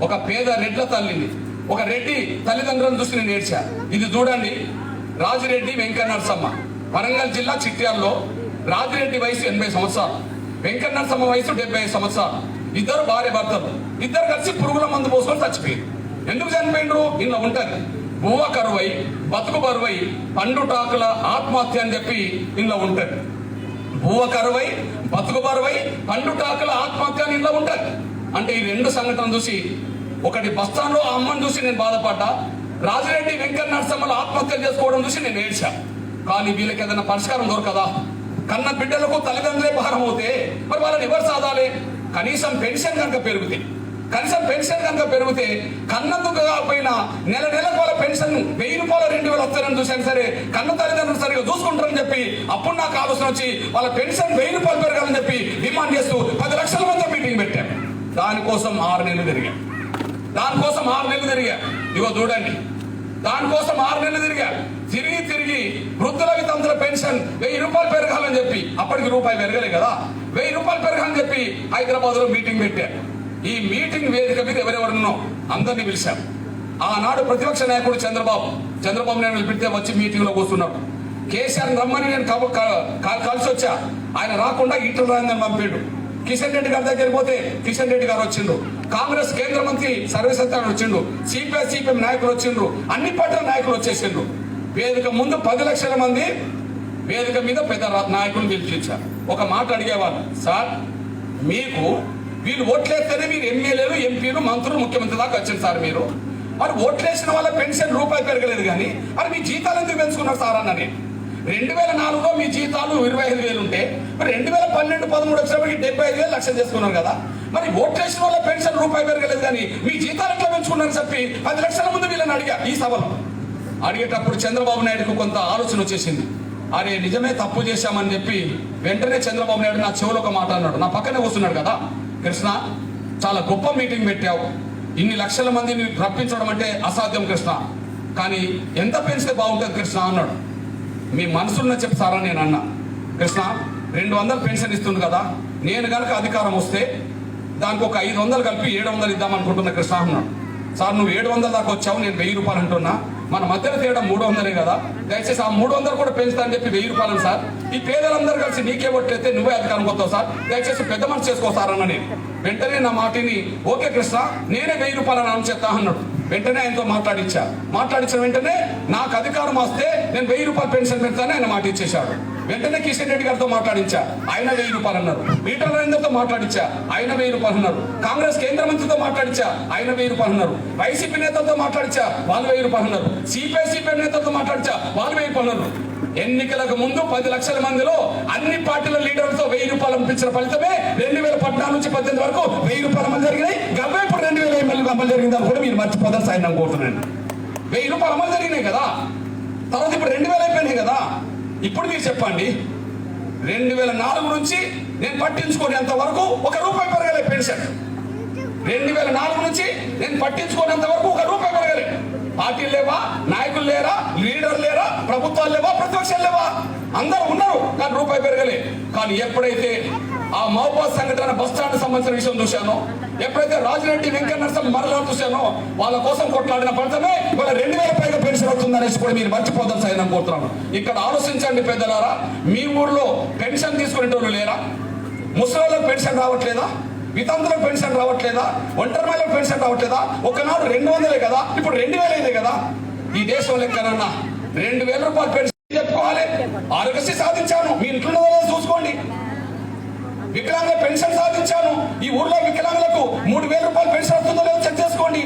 ఒక పేద రెడ్ల తల్లిని, ఒక రెడ్డి తల్లిదండ్రులను చూసి నేను ఏడ్చా. ఇది చూడండి, రాజిరెడ్డి వెంకట నరసమ్మ, వరంగల్ జిల్లా చిట్యాల్లో. రాజిరెడ్డి వయసు 80 సంవత్సరాలు, వెంకట నరసమ్మ వయసు 75 సంవత్సరాలు. ఇద్దరు భార్య భర్తలు, ఇద్దరు కలిసి పురుగుల మందు పోసుకొని చచ్చిపోయారు. ఎందుకు చనిపోయినరు? ఇలా ఉంటది, బువ్వ కరువై బతుకు బరువై పండుటాకుల ఆత్మహత్య అని చెప్పి ఇలా ఉంటది. బువ్వ కరువై బతుకు బరువై పండుటాకుల ఆత్మహత్య అని ఇలా ఉంటది. అంటే ఈ 2 సంఘటనలు చూసి, ఒకటి బస్తాన్లో ఆ అమ్మని చూసి నేను బాధపడ్డా, రాజిరెడ్డి వెంకట నరసమ్మలు ఆత్మహత్య చేసుకోవడం చూసి నేను ఏడ్చా. కానీ వీళ్ళకి ఏదైనా పరిష్కారం దొరకదా? కన్న బిడ్డలకు తల్లిదండ్రులే భారం అవుతే మరి వాళ్ళని ఎవరు సాధాలి? కనీసం పెన్షన్ కనుక పెరిగితే, కన్నందుకు కాకపోయినా నెలకు వాళ్ళ పెన్షన్ 1000 రూపాయలు 2000 వస్తారని చూశాను. సరే, కన్న తల్లిదండ్రులు సరిగా చూసుకుంటారని చెప్పి అప్పుడు నాకు ఆలోచన వచ్చి వాళ్ళ పెన్షన్ 1000 రూపాయలు పెరగాలని చెప్పి డిమాండ్ చేస్తూ 10 లక్షల మంది మీటింగ్ పెట్టాను. దానికోసం 6 నెలలు తిరిగా. ఇగో చూడండి, దానికోసం 6 నెలలు తిరిగి వృద్ధుల వితంతుల పెన్షన్ 1000 రూపాయలు పెరగాలని చెప్పి, అప్పటికి రూపాయి పెరగలే కదా, 1000 రూపాయలు పెరగాలని చెప్పి హైదరాబాద్ లో మీటింగ్ పెట్టారు. ఈ మీటింగ్ వేదిక మీద ఎవరెవరున్నో అందరినీ పిలిచారు. ఆనాడు ప్రతిపక్ష నాయకుడు చంద్రబాబు నాయుడు పిలిస్తే వచ్చి మీటింగ్ లో కూర్చున్నాడు. కేసీఆర్ రమ్మని నేను కలిసి వచ్చా, ఆయన రాకుండా ఈటల రాజేందర్ పంపాడు. కిషన్ రెడ్డి గారి దగ్గరికి పోతే కిషన్ రెడ్డి గారు వచ్చిండు, కాంగ్రెస్ కేంద్ర మంత్రి సర్వేసత్యాన్ని వచ్చిండు, సిపిఎం నాయకులు వచ్చిండ్రు, అన్ని పార్టీల నాయకులు వచ్చేసిండ్రు. వేదిక ముందు 10 లక్షల మంది వేదిక మీద పెద్ద నాయకులు పిలిపించారు. ఒక మాట అడిగేవాళ్ళు, సార్ మీకు వీళ్ళు ఓట్లేస్తేనే మీరు ఎమ్మెల్యేలు, ఎంపీలు, మంత్రులు, ముఖ్యమంత్రి దాకా వచ్చింది సార్. మీరు మరి ఓట్లేసిన వాళ్ళ పెన్షన్ రూపాయి పెరగలేదు, కానీ మరి మీ జీతాలు ఎందుకు పెంచుకున్నారు సార్ అన్న. నేను 2004లో మీ జీతాలు 25,000 ఉంటే మరి 2012-13 వచ్చినప్పటికి 75,000 లక్షలు చేసుకున్నారు కదా. మరి ఓట్లేసిన వాళ్ళ పెన్షన్ రూపాయి పెరగలేదు, కానీ మీ జీతాలు ఎట్లా పెంచుకున్నారని చెప్పి 10 లక్షల ముందు వీళ్ళని అడిగా. ఈ సభలో అడిగేటప్పుడు చంద్రబాబు నాయుడుకు కొంత ఆలోచన వచ్చేసింది. అరే నిజమే తప్పు చేశామని చెప్పి వెంటనే చంద్రబాబు నాయుడు నా చెవులో ఒక మాట అన్నాడు. నా పక్కనే కూర్చున్నాడు కదా, కృష్ణ చాలా గొప్ప మీటింగ్ పెట్టావు, ఇన్ని లక్షల మందిని రప్పించడం అంటే అసాధ్యం కృష్ణ, కానీ ఎంత పెంచితే బాగుంటుంది కృష్ణ అన్నాడు. మీ మనసున్న చెప్తారా నేను అన్నా. కృష్ణ 200 పెన్షన్ ఇస్తుంది కదా, నేను కనుక అధికారం వస్తే దానికి ఒక 500 కలిపి 700 ఇద్దాం అనుకుంటున్నా కృష్ణ అన్నాడు. సార్ నువ్వు 700 దాకా వచ్చావు, నేను 1000 రూపాయలు అంటున్నా, మన మధ్యలో తేడా 300 కదా, దయచేసి ఆ 300 కూడా పెంచుతా అని చెప్పి 1000 రూపాయలు సార్, ఈ పేదలందరూ కలిసి నీకే ఓట్లయితే నువ్వే అధికారం వస్తావు సార్, దయచేసి పెద్ద మనసు చేసుకోసారన్న. నేను వెంటనే నా మాటిని ఓకే కృష్ణ నేనే 1000 రూపాయలు అని చెప్తా అన్నాడు. వెంటనే ఆయనతో మాట్లాడించిన వెంటనే నాకు అధికారం వస్తే నేను 1000 రూపాయలు పెన్షన్ పెడతానని ఆయన మాట ఇచ్చేశాడు. వెంటనే కిషన్ రెడ్డి గారితో మాట్లాడించా, ఆయన 1000 రూపాయలు అన్నారు. ఈటల రాజేందర్తో మాట్లాడించా, ఆయన 1000 రూపాయలు అన్నారు. కాంగ్రెస్ కేంద్ర మంత్రితో మాట్లాడించా, ఆయన 1000 రూపాయలు అన్నారు. వైసీపీ నేతలతో మాట్లాడించా, వాళ్ళు 1000 రూపాయలు అన్నారు. సిపిఐ నేతలతో మాట్లాడించా, వాళ్ళు 1000 రూపాయలు అన్నారు. ఎన్నికలకు ముందు 10 లక్షల మందిలో అన్ని పార్టీల లీడర్లతో 1000 రూపాయలు పంపించిన ఫలితమే 2014 నుంచి 2018 వరకు 1000 రూపాయలు అమలు జరిగినాయి. గవ్వే ఇప్పుడు 2000 ఎమ్మెల్యేలకు అమలు జరిగిందని కూడా మీరు మర్చిపోతారు సార్, నేను కోరుతున్నాను. 1000 రూపాయలు అమలు జరిగినాయి కదా, తర్వాత ఇప్పుడు 2000 అయిపోయినాయి కదా. ఇప్పుడు మీరు చెప్పండి, 2004 నుంచి నేను పట్టించుకునేంత వరకు 1 రూపాయి పెరగలే పెన్షన్. 2004 నుంచి నేను పట్టించుకునేంత వరకు 1 రూపాయి పెరగలే. పార్టీలు లేవా, నాయకులు లేరా, లీడర్ లేరా, ప్రభుత్వాలు లేవా, ప్రతిపక్షాలు లేవా, అందరూ ఉన్నారు, కానీ రూపాయి పెరగలే. కానీ ఎప్పుడైతే ఆ మహబాద్ సంఘటన బస్ స్టాండ్ సంబంధించిన విషయం చూశాను, ఎప్పుడైతే రాజిరెడ్డి వెంకన్న మరణాలు చూశానో వాళ్ళ కోసం కొట్లాడిన ఫలితమే ఇవాళ 2000 పైగా పెన్షన్ వస్తుందనేసి కూడా మీరు మర్చిపోతారు సైనం కోరుతున్నాను. ఇక్కడ ఆలోచించండి పెద్దలారా, మీ ఊర్లో పెన్షన్ తీసుకునేటోళ్ళు లేరా? ముసలిళ్ళకి పెన్షన్ రావట్లేదా? వితంతులకు పెన్షన్ రావట్లేదా? ఒంటరి మహిళలకు పెన్షన్ రావట్లేదా? ఒకనాడు 200 కదా, ఇప్పుడు 2000 అయింది కదా. ఈ దేశం లెక్కనన్నా 2000 రూపాయలు పెన్షన్ చెప్పుకోవాలి. ఆరోగ్యశ్రీ సాధించాను, మీ ఇంట్లో చూసుకోండి. వికలాంగుల పెన్షన్ సాధించాను, ఈ ఊర్లో వికలాంగులకు 3000 రూపాయలు పెన్షన్ వస్తుందో లేదో చెక్ చేసుకోండి.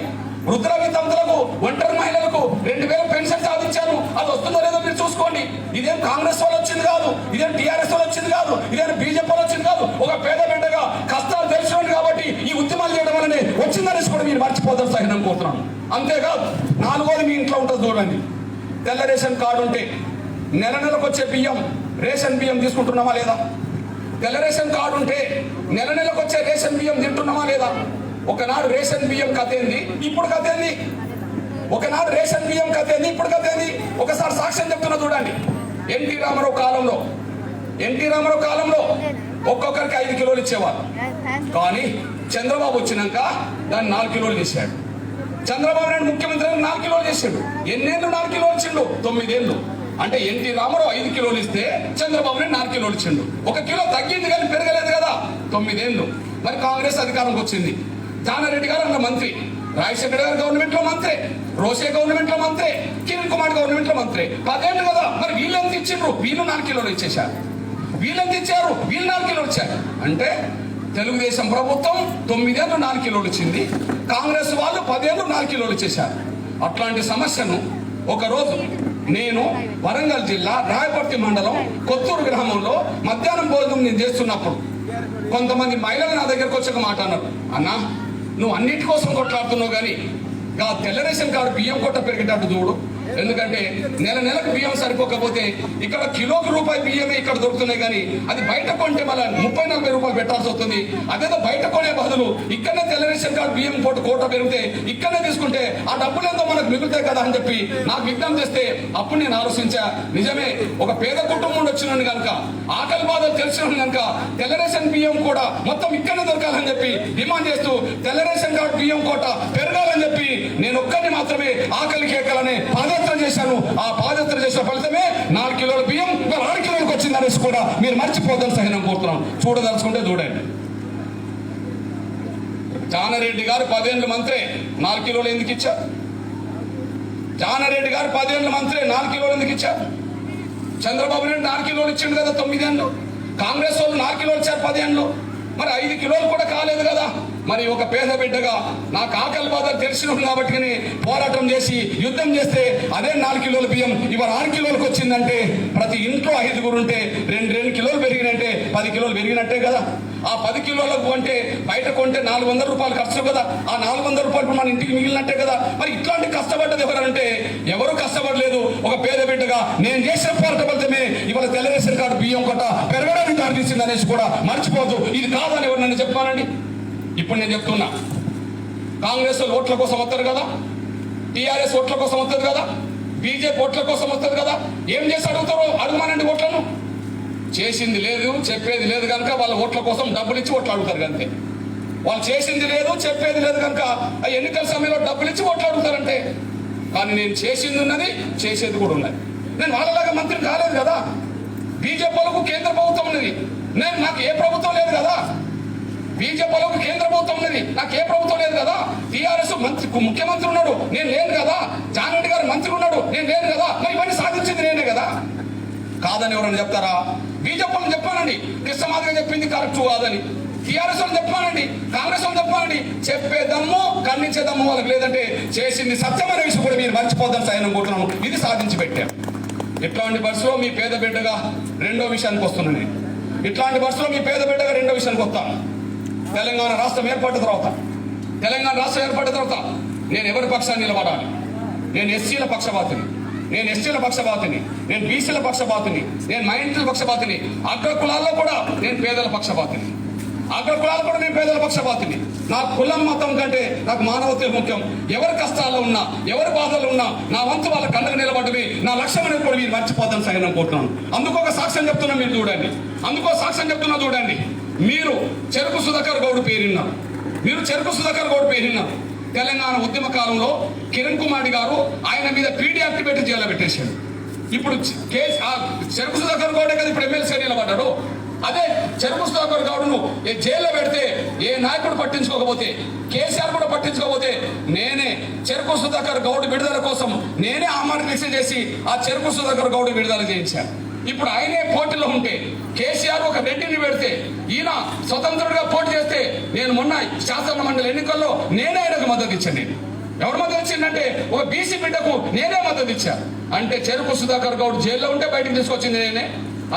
వృద్ధుల వితంతులకు ఒంటరి మహిళలకు 2000 పెన్షన్ సాధించాను, అది వస్తుందో లేదో మీరు చూసుకోండి. ఇదేం కాంగ్రెస్ వాళ్ళు వచ్చింది కాదు, ఇదేం టీఆర్ఎస్ వాళ్ళు వచ్చింది కాదు, ఇదేం బీజేపీ వాళ్ళు వచ్చింది కాదు. ఒక పేద బిడ్డగా కష్టాలు తెలిసినోండి కాబట్టి ఈ ఉద్యమాలు చేయడం వల్లనే వచ్చిందనేసి కూడా మీరు మర్చిపోతారు సహితం కోరుతున్నాను. అంతేకాదు 4వది మీ ఇంట్లో ఉంటుంది చూడండి. తెల్ల రేషన్ కార్డు ఉంటే నెలకు వచ్చే బియ్యం, రేషన్ బియ్యం తీసుకుంటున్నామా లేదా? తెల్ల రేషన్ కార్డు ఉంటే నెలకు వచ్చే రేషన్ బియ్యం తింటున్నామా లేదా? ఒకనాడు రేషన్ బియ్యం కథేంది, ఇప్పుడు కథేంది? ఒకనాడు రేషన్ బియ్యం కథేంది, ఇప్పుడు కథేంది? ఒకసారి సాక్ష్యం చెప్తున్నా చూడండి. ఎన్టీ రామారావు కాలంలో ఒక్కొక్కరికి 5 కిలోలు ఇచ్చేవారు. కానీ చంద్రబాబు వచ్చినాక దాన్ని 4 కిలోలు చేశాడు. చంద్రబాబు నాయుడు ముఖ్యమంత్రి 4 కిలోలు చేశాడు. ఎన్నేళ్ళు 4 కిలోలు ఇచ్చిండు? 9 ఏళ్ళు. అంటే ఎన్టీ రామారావు 5 కిలోలు ఇస్తే చంద్రబాబు నాయుడు 4 కిలోలు ఇచ్చిండు. 1 కిలో తగ్గింది కానీ పెరగలేదు కదా. 9 ఏళ్ళు. మరి కాంగ్రెస్ అధికారంకి వచ్చింది. జానారెడ్డి గారు అన్న మంత్రి, రాజశేఖర గారు గవర్నమెంట్ లో మంత్రి, రోసే గవర్నమెంట్ లో మంత్రి, కిరణ్ కుమార్ గవర్నమెంట్ లో మంత్రి. 10 ఏళ్ళు కదా. మరి వీళ్ళు ఎంత ఇచ్చిండ్రు? వీళ్ళు 4 కిలోలు ఇచ్చేశారు. వీళ్ళు ఎంత ఇచ్చారు? వీళ్ళు 4 కిలోలు ఇచ్చారు. అంటే తెలుగుదేశం ప్రభుత్వం 9 ఏళ్ళు 4 కిలోలు ఇచ్చింది, కాంగ్రెస్ వాళ్ళు 10 ఏళ్ళు 4 కిలోలు ఇచ్చేశారు. అట్లాంటి సమస్యను ఒకరోజు నేను వరంగల్ జిల్లా రాయపర్తి మండలం కొత్తూరు గ్రామంలో మధ్యాహ్నం భోజనం నేను చేస్తున్నప్పుడు కొంతమంది మహిళలు నా దగ్గరకు వచ్చి ఒక మాట అన్నారు. అన్నా, నువ్వు అన్నిటి కోసం కొట్లాడుతున్నావు కానీ తెల్ల రేషన్ కార్డు బియ్యం కొట్ట పెరిగేటట్టు చూడు. ఎందుకంటే నెలకు బియ్యం సరిపోకపోతే ఇక్కడ కిలోకి రూపాయి బియ్యమే ఇక్కడ దొరుకుతున్నాయి, కానీ అది బయట కొంటే మళ్ళీ 30-40 రూపాయలు పెట్టాల్సి వస్తుంది. అదేదో బయట కొనే బదులు ఇక్కడనే తెల్ల రేషన్ కార్డు బియ్యం కోట పెరిగితే ఇక్కడనే తీసుకుంటే ఆ డబ్బులు ఎంతో మనకు మిగులుతాయి కదా అని చెప్పి నాకు విజ్ఞప్తి చేస్తే అప్పుడు నేను ఆలోచించా. నిజమే, ఒక పేద కుటుంబం వచ్చినాను కనుక, ఆకలి బాధలు తెలిసినాను కనుక తెల్ల రేషన్ బియ్యం కూడా మొత్తం ఇక్కడనే దొరకాలని చెప్పి డిమాండ్ చేస్తూ తెల్ల రేషన్ కార్డు బియ్యం కోట పెరగాలని చెప్పి నేను ఒక్కరిని మాత్రమే ఆకలి కేకలనే పాదయాత్ర చేశాను. ఆ పాదయాత్ర చేసిన ఫలితమే 4 కిలోల బియ్యం 6 కిలోలకు వచ్చిందనేసి కూడా మీరు మర్చిపోదని సహనం కోరుతున్నాం. చూడదలుచుకుంటే చూడండి. జానారెడ్డి గారు 10 ఏళ్ళు మంత్రి, 4 కిలోలు ఎందుకు ఇచ్చారు? జానారెడ్డి గారు 10 ఏళ్ళు మంత్రి, 4 కిలోలు ఎందుకు ఇచ్చారు? చంద్రబాబు నాయుడు 4 కిలోలు ఇచ్చిండు కదా 9 ఏళ్ళు. కాంగ్రెస్ వాళ్ళు 4 కిలోలు ఇచ్చారు 10 ఏళ్ళు. మరి 5 కిలోలు కూడా కాలేదు కదా. మరి ఒక పేద బిడ్డగా నాకు ఆకలి బాధలు తెలిసినప్పుడు కాబట్టి పోరాటం చేసి యుద్ధం చేస్తే అదే 4 కిలోల బియ్యం ఇవాళ 6 కిలోలకు వచ్చిందంటే ప్రతి ఇంట్లో 5గురు ఉంటే 2 కిలోలు పెరిగినంటే 10 కిలోలు పెరిగినట్టే కదా. ఆ 10 కిలోలకు కొంటే బయట కొంటే 400 రూపాయలు ఖర్చు కదా. ఆ 400 రూపాయలు మన ఇంటికి మిగిలినట్టే కదా. మరి ఇట్లాంటి కష్టపడ్డది ఎవరంటే ఎవరు కష్టపడలేదు. ఒక పేద బిడ్డగా నేను చేసిన పోరాట ఫలితమే ఇవాళ తెల్ల రేషన్ కార్డు బియ్యం కొట్ట పెరగడానికి దారితీసింది అనేసి కూడా మర్చిపోవద్దు. ఇది కాదని ఎవరు నన్ను చెప్పానండి. ఇప్పుడు నేను చెప్తున్నా, కాంగ్రెస్ ఓట్ల కోసం వస్తారు కదా, టీఆర్ఎస్ ఓట్ల కోసం వస్తుంది కదా, బీజేపీ ఓట్ల కోసం వస్తుంది కదా. ఏం చేసి అడుగుతారో అడుగుమానండి ఓట్లను. చేసింది లేదు, చెప్పేది లేదు కనుక వాళ్ళ ఓట్ల కోసం డబ్బులు ఇచ్చి ఓట్లు అడుగుతారు అంతే. వాళ్ళు చేసింది లేదు, చెప్పేది లేదు కనుక ఆ ఎన్నికల సమయంలో డబ్బులు ఇచ్చి ఓట్లు అడుగుతారంటే. కానీ నేను చేసింది ఉన్నది, చేసేది కూడా ఉన్నది. నేను వాళ్ళలాగా మంత్రి కాలేదు కదా. బీజేపీ వాళ్ళకు కేంద్ర ప్రభుత్వం ఉన్నది, నాకు ఏ ప్రభుత్వం లేదు కదా. బీజేపీ వాళ్ళకు కేంద్ర ప్రభుత్వం ఉన్నది, నాకు ఏ ప్రభుత్వం లేదు కదా. టీఆర్ఎస్ ముఖ్యమంత్రి ఉన్నాడు, నేను లేను కదా. జానారెడ్డి గారు మంత్రి ఉన్నాడు, నేను లేను కదా. మరి ఇవన్నీ సాధించింది నేనే కదా. కాదని ఎవరైనా చెప్తారా? బీజేపీ వాళ్ళని చెప్పానండి, కృష్ణమాదిగా చెప్పింది కరెక్ట్ కాదని. టీఆర్ఎస్ వాళ్ళని చెప్పానండి, కాంగ్రెస్ వాళ్ళని చెప్పానండి. చెప్పేదమ్ము ఖండించేదమ్ము వాళ్ళకి లేదంటే చేసింది సత్యమైన విషయం కూడా మీరు మర్చిపోద్దని సైనం కోరుతున్నాను. ఇది సాధించి పెట్టాను. ఇట్లాంటి బస్సులో మీ పేద బిడ్డగా రెండో విషయానికి వస్తున్నాను నేను. ఇట్లాంటి బస్సులో మీ పేద బిడ్డగా రెండో విషయానికి వస్తాను. తెలంగాణ రాష్ట్రం ఏర్పడిన తర్వాత నేను ఎవరి పక్షాన్ని నిలబడాలి? నేను ఎస్సీల పక్షపాతిని, నేను ఎస్టీల పక్షపాతిని, నేను బీసీల పక్షపాతిని, నేను మైనారిటీల పక్షపాతిని, అగ్రకులాల్లో కూడా నేను పేదల పక్షపాతిని, పేదల పక్షపాతిని. నా కులం మతం కంటే నాకు మానవత్వం ముఖ్యం. ఎవరి కష్టాల్లో ఉన్నా, ఎవరి బాధల్లో ఉన్నా నా వంతు వాళ్ళ కండకు నిలబడమే నా లక్ష్యం అనేది కూడా మీరు మర్చిపోతాను సైనం కోరుతున్నాను. అందుకో సాక్ష్యం చెప్తున్నా మీరు చూడండి, మీరు చెరుకు సుధాకర్ గౌడ్ పేరున్నారు. మీరు చెరుకు సుధాకర్ గౌడ్ పేరున్నారు. తెలంగాణ ఉద్యమ కాలంలో కిరణ్ కుమార్ గారు ఆయన మీద పీడీ యాక్ట్ పెట్టి జైల్లో పెట్టేశాడు. ఇప్పుడు చెరుకు సుధాకర్ గౌడే కదా ఇప్పుడు ఎమ్మెల్సీ నిలబడ్డాడు. అదే చెరుకు సుధాకర్ గౌడ్ను జైల్లో పెడితే ఏ నాయకుడు పట్టించుకోకపోతే, కేసీఆర్ కూడా పట్టించుకోకపోతే, నేనే చెరుకు సుధాకర్ గౌడ్ విడుదల కోసం నేనే ఆమరణ చేసి ఆ చెరుకు సుధాకర్ గౌడ్ విడుదల చేయించాను. ఇప్పుడు ఆయనే పోటీలో ఉంటే కేసీఆర్ ఒక రెడ్డిని పెడితే ఈయన స్వతంత్రుడిగా పోటీ చేస్తే నేను మొన్న శాసన మండలి ఎన్నికల్లో నేనే ఆయనకు మద్దతు ఇచ్చాను. నేను ఎవరు మద్దతు ఇచ్చిందంటే ఒక బీసీ బిడ్డకు నేనే మద్దతు ఇచ్చా. అంటే చెరుకు సుధాకర్ గౌడ్ జైల్లో ఉంటే బయటకు తీసుకొచ్చింది నేనే.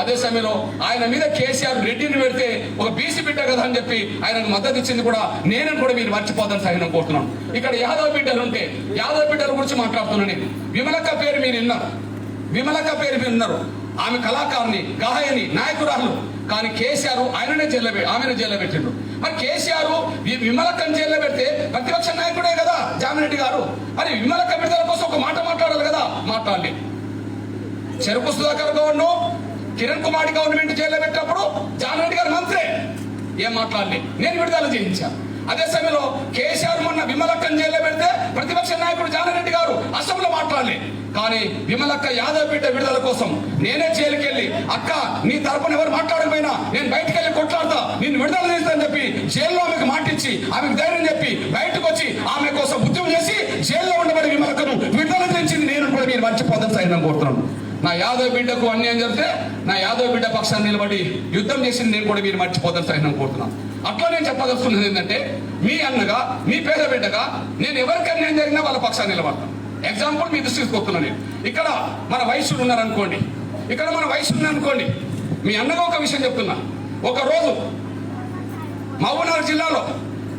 అదే సమయంలో ఆయన మీద కేసీఆర్ రెడ్డిని పెడితే ఒక బీసీ బిడ్డ కదా అని చెప్పి ఆయనకు మద్దతు ఇచ్చింది కూడా నేనని కూడా మీరు మర్చిపోతాను సహినం కోరుతున్నాను. ఇక్కడ యాదవ్ బిడ్డలు ఉంటే యాదవ్ బిడ్డల గురించి మాట్లాడుతున్నాను నేను. విమలక్క పేరు మీరు విన్నారు, విమలక్క పేరు మీరు విన్నారు. ఆమె కళాకారుని, గాయని, నాయకురాలు. కానీ కేసీఆర్ ఆమెనే జైల్లో పెట్టిండు. మరి కేసీఆర్ విమలక్కని జైల్లో పెడితే ప్రతిపక్ష నాయకుడే కదా జామిరెడ్డి గారు. మరి విమలక్క విడుదల కోసం ఒక మాట మాట్లాడాలి కదా, మాట్లాడండి. చెరుకు సుధాకర్ గౌడ్ను కిరణ్ కుమార్ గవర్నమెంట్ జైల్లో పెట్టినప్పుడు జామిరెడ్డి గారు మంత్రే, ఏం మాట్లాడలే, నేను విడుదల చేయించా. అదే సమయంలో కేసీఆర్ మొన్న విమలక్కని జైల్లో పెడితే ప్రతిపక్ష నాయకుడు జానారెడ్డి గారు అసెంబ్లీలో మాట్లాడలే. కానీ విమలక్క యాదవ్ బిడ్డ విడుదల కోసం నేనే జైలుకి వెళ్ళి, అక్క నీ తరపున ఎవరు మాట్లాడకపోయినా నేను బయటకు వెళ్ళి కొట్లాడతా, నేను విడుదల చేస్తానని చెప్పి జైల్లో ఆమెకు మాటిచ్చి ఆమెకు ధైర్యం చెప్పి బయటకు వచ్చి ఆమె కోసం ఉద్యమం చేసి జైల్లో ఉండబడి విమలక్కను విడుదల చేసింది నేను కూడా మీరు మర్చిపోతాను సైన్యం కోరుతున్నాను. నా యాదవ్ బిడ్డకు అన్యాయం జరిగితే నా యాదవ్ బిడ్డ పక్షాన్ని నిలబడి యుద్ధం చేసింది నేను కూడా మీరు మర్చిపోతాను సైన్యం కోరుతున్నాను. అట్లా నేను చెప్పదలుచుకున్నది ఏంటంటే, మీ అన్నగా మీ పేద బిడ్డగా నేను ఎవరికి అన్యాయం జరిగినా వాళ్ళ పక్షాన్ని నిలబడతాను. ఎగ్జాంపుల్ మీ దృష్టికి వస్తున్నాను నేను. ఇక్కడ మన వయసులు ఉన్నారనుకోండి, మీ అన్నగా ఒక విషయం చెప్తున్నా. ఒకరోజు మహబూబ్నగర్ జిల్లాలో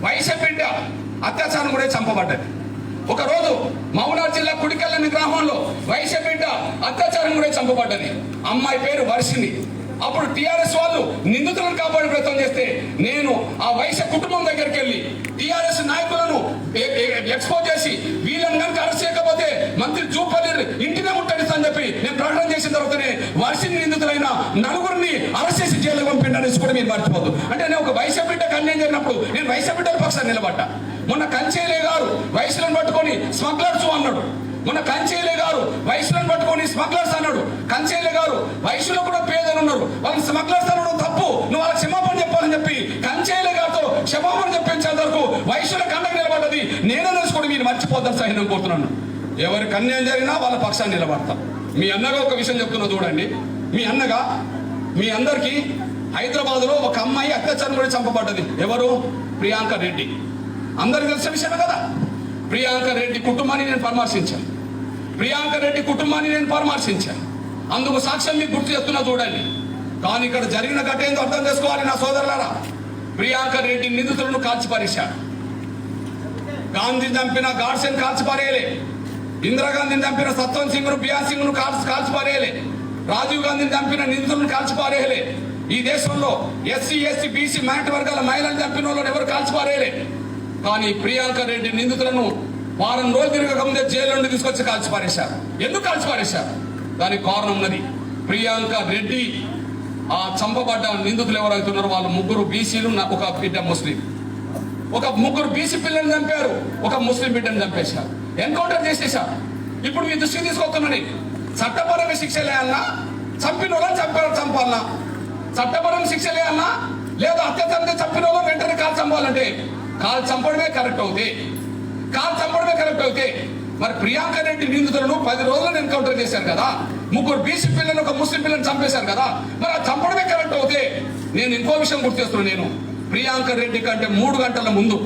వయసు బిడ్డ అత్యాచారం కూడా చంపబడ్డది. ఒకరోజు మహబూబ్నగర్ జిల్లా కుడికెళ్ళని గ్రామంలో వయసు బిడ్డ అత్యాచారం కూడా చంపబడ్డది. అమ్మాయి పేరు వర్షిని. అప్పుడు టిఆర్ఎస్ వాళ్ళు నిందితులను కాపాడే ప్రయత్నం చేస్తే నేను ఆ వయసు కుటుంబం దగ్గరికి వెళ్ళి టిఆర్ఎస్ నాయకులను ఎక్స్పోజ్ చేసి వీళ్ళని కనుక అరెస్ట్ చేయకపోతే మంత్రి జూపల్లి ఇంటినే ముట్టడిస్తా అని చెప్పి నేను ప్రకటన చేసిన తర్వాతనే వర్షిని నిందితులైన నలుగురిని అరెస్ట్ చేసి జైలు పంపిండనేసి కూడా మీరు మర్చిపోద్దు. అంటే నేను ఒక వయసు బిడ్డకు అన్యాయం జరిగినప్పుడు నేను వయసు బిడ్డల పక్షాన్ని నిలబడ్డా. మొన్న కంచేలే గారు వయసులను పట్టుకొని స్మగ్లర్స్ అన్నాడు. మొన్న కంచేలే గారు వయసులను పట్టుకొని స్మగ్లర్స్ అన్నాడు. కంచేలే గారు వయసులో కూడా పేదలు ఉన్నారు, వాళ్ళని స్మగ్లర్స్ అనడం తప్పు, నువ్వు వాళ్ళకి క్షమాపణ చెప్పాలని చెప్పి కంచేలే గారితో క్షమాపణ చెప్పించేంత వరకు వయసులో కండకు నిలబడ్డది నేనే తెలుసుకొని మీరు మర్చిపోతాను సహినం కోరుతున్నాను. ఎవరికి అన్యాయం జరిగినా వాళ్ళ పక్షాన్ని నిలబడతాం. మీ అన్నగా ఒక విషయం చెప్తున్నా చూడండి. మీ అన్నగా మీ అందరికీ హైదరాబాద్ లో ఒక అమ్మాయి అత్యాచారం కూడా చంపబడ్డది. ఎవరు? ప్రియాంక రెడ్డి. అందరికి తెలిసిన విషయమే కదా. ప్రియాంక రెడ్డి కుటుంబాన్ని నేను పరామర్శించాను. అందుకు సాక్ష్యం మీకు గుర్తు చేస్తున్నా చూడండి. కానీ ఇక్కడ జరిగిన ఘటన ఏందో అర్థం చేసుకోవాలి నా సోదరులారా. ప్రియాంక రెడ్డి నిందితులను కాల్చిపారేశాడు. గాంధీ చంపిన గాడ్సేన్ కాల్చిపారేయలే, ఇందిరాగాంధీని చంపిన సత్వంత్ సింగ్ ను బియాన్ సింగ్ ను కాల్చిపారేయలే, రాజీవ్ గాంధీని చంపిన నిందితులను కాల్చిపారేయలే. ఈ దేశంలో ఎస్సీ ఎస్టీ బీసీ మైనారిటీ వర్గాల మహిళలు చంపిన వాళ్ళని ఎవరు కాల్చిపారేయలే. కానీ ప్రియాంక రెడ్డి నిందితులను వారం రోజులు తిరగక ముందే జైలు నుండి తీసుకొచ్చి కాల్చిపారేశారు. ఎందుకు కాల్చిపారేశారు? దానికి కారణం ఉన్నది. ప్రియాంక రెడ్డి ఆ చంపబడ్డ నిందితులు ఎవరైతే ఉన్నారో వాళ్ళు ముగ్గురు బీసీలు, ఒక బిడ్డ ముస్లిం. ఒక ముగ్గురు బీసీ పిల్లల్ని చంపారు, ఒక ముస్లిం బిడ్డను చంపేశారు, ఎన్కౌంటర్ చేసేశారు. ఇప్పుడు మీ దృష్టికి తీసుకొస్తున్నాను. చట్టపరంగా శిక్షలేయాలన్నా, చంపిన వాళ్ళని చంపాలన్నా? చట్టపరంగా శిక్షలేయాలన్నా లేదా అత్యాచారంగా చంపిన వాళ్ళని వెంటనే కాల్ చంపాలంటే కాల్ చంపడమే కరెక్ట్ అవుతే మరి ప్రియాంక రెడ్డి నిందితులను 10 రోజులను ఎన్కౌంటర్ చేశారు కదా, ముగ్గురు బీసీ పిల్లలు ఒక ముస్లిం పిల్లలు చంపేశారు కదా, మరి ఆ చంపడమే కరెక్ట్ అవుతే నేను ఇంకో విషయం గుర్తు చేస్తున్నాను. నేను ప్రియాంక రెడ్డి కంటే 3 గంటల ముందు,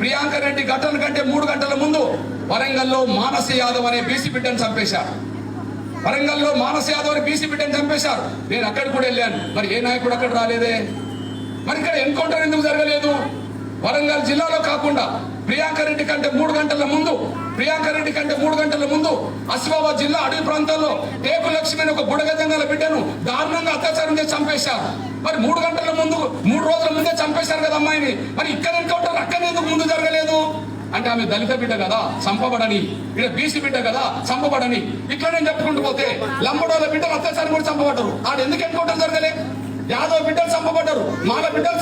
ప్రియాంక రెడ్డి ఘటన కంటే 3 గంటల ముందు వరంగల్లో మానస యాదవ్ అనే బీసీ బిడ్డను చంపేశారు. నేను అక్కడికి కూడా వెళ్ళాను. మరి ఏ నాయకుడు అక్కడ రాలేదే? మరి ఇక్కడ ఎన్కౌంటర్ ఎందుకు జరగలేదు? వరంగల్ జిల్లాలో కాకుండా ప్రియాంక రెడ్డి కంటే 3 గంటల ముందు ఆసిఫాబాద్ జిల్లా అడవి ప్రాంతాల్లో టేపు లక్ష్మి ఒక బుడగ జంగాల బిడ్డను దారుణంగా అత్యాచారం చేసి చంపేశారు. మరి 3 రోజుల ముందే చంపేశారు కదా అమ్మాయిని. మరి ఇక్కడ ఎన్కౌంటర్ అక్కడ ఎందుకు ముందు జరగలేదు? అంటే ఆమె దళిత బిడ్డ కదా చంపబడని, ఇక్కడ బీసీ బిడ్డ కదా చంపబడని, ఇట్లా నేను చెప్పుకుంటూ పోతే లంబడోల బిడ్డలు అత్యాచారం కూడా చంపబడ్డారు. ఆడ ఎందుకు ఎన్కౌంటర్ జరగలే? యాదవ్ బిడ్డలు చంపబడ్డారు, మాల బిడ్డలు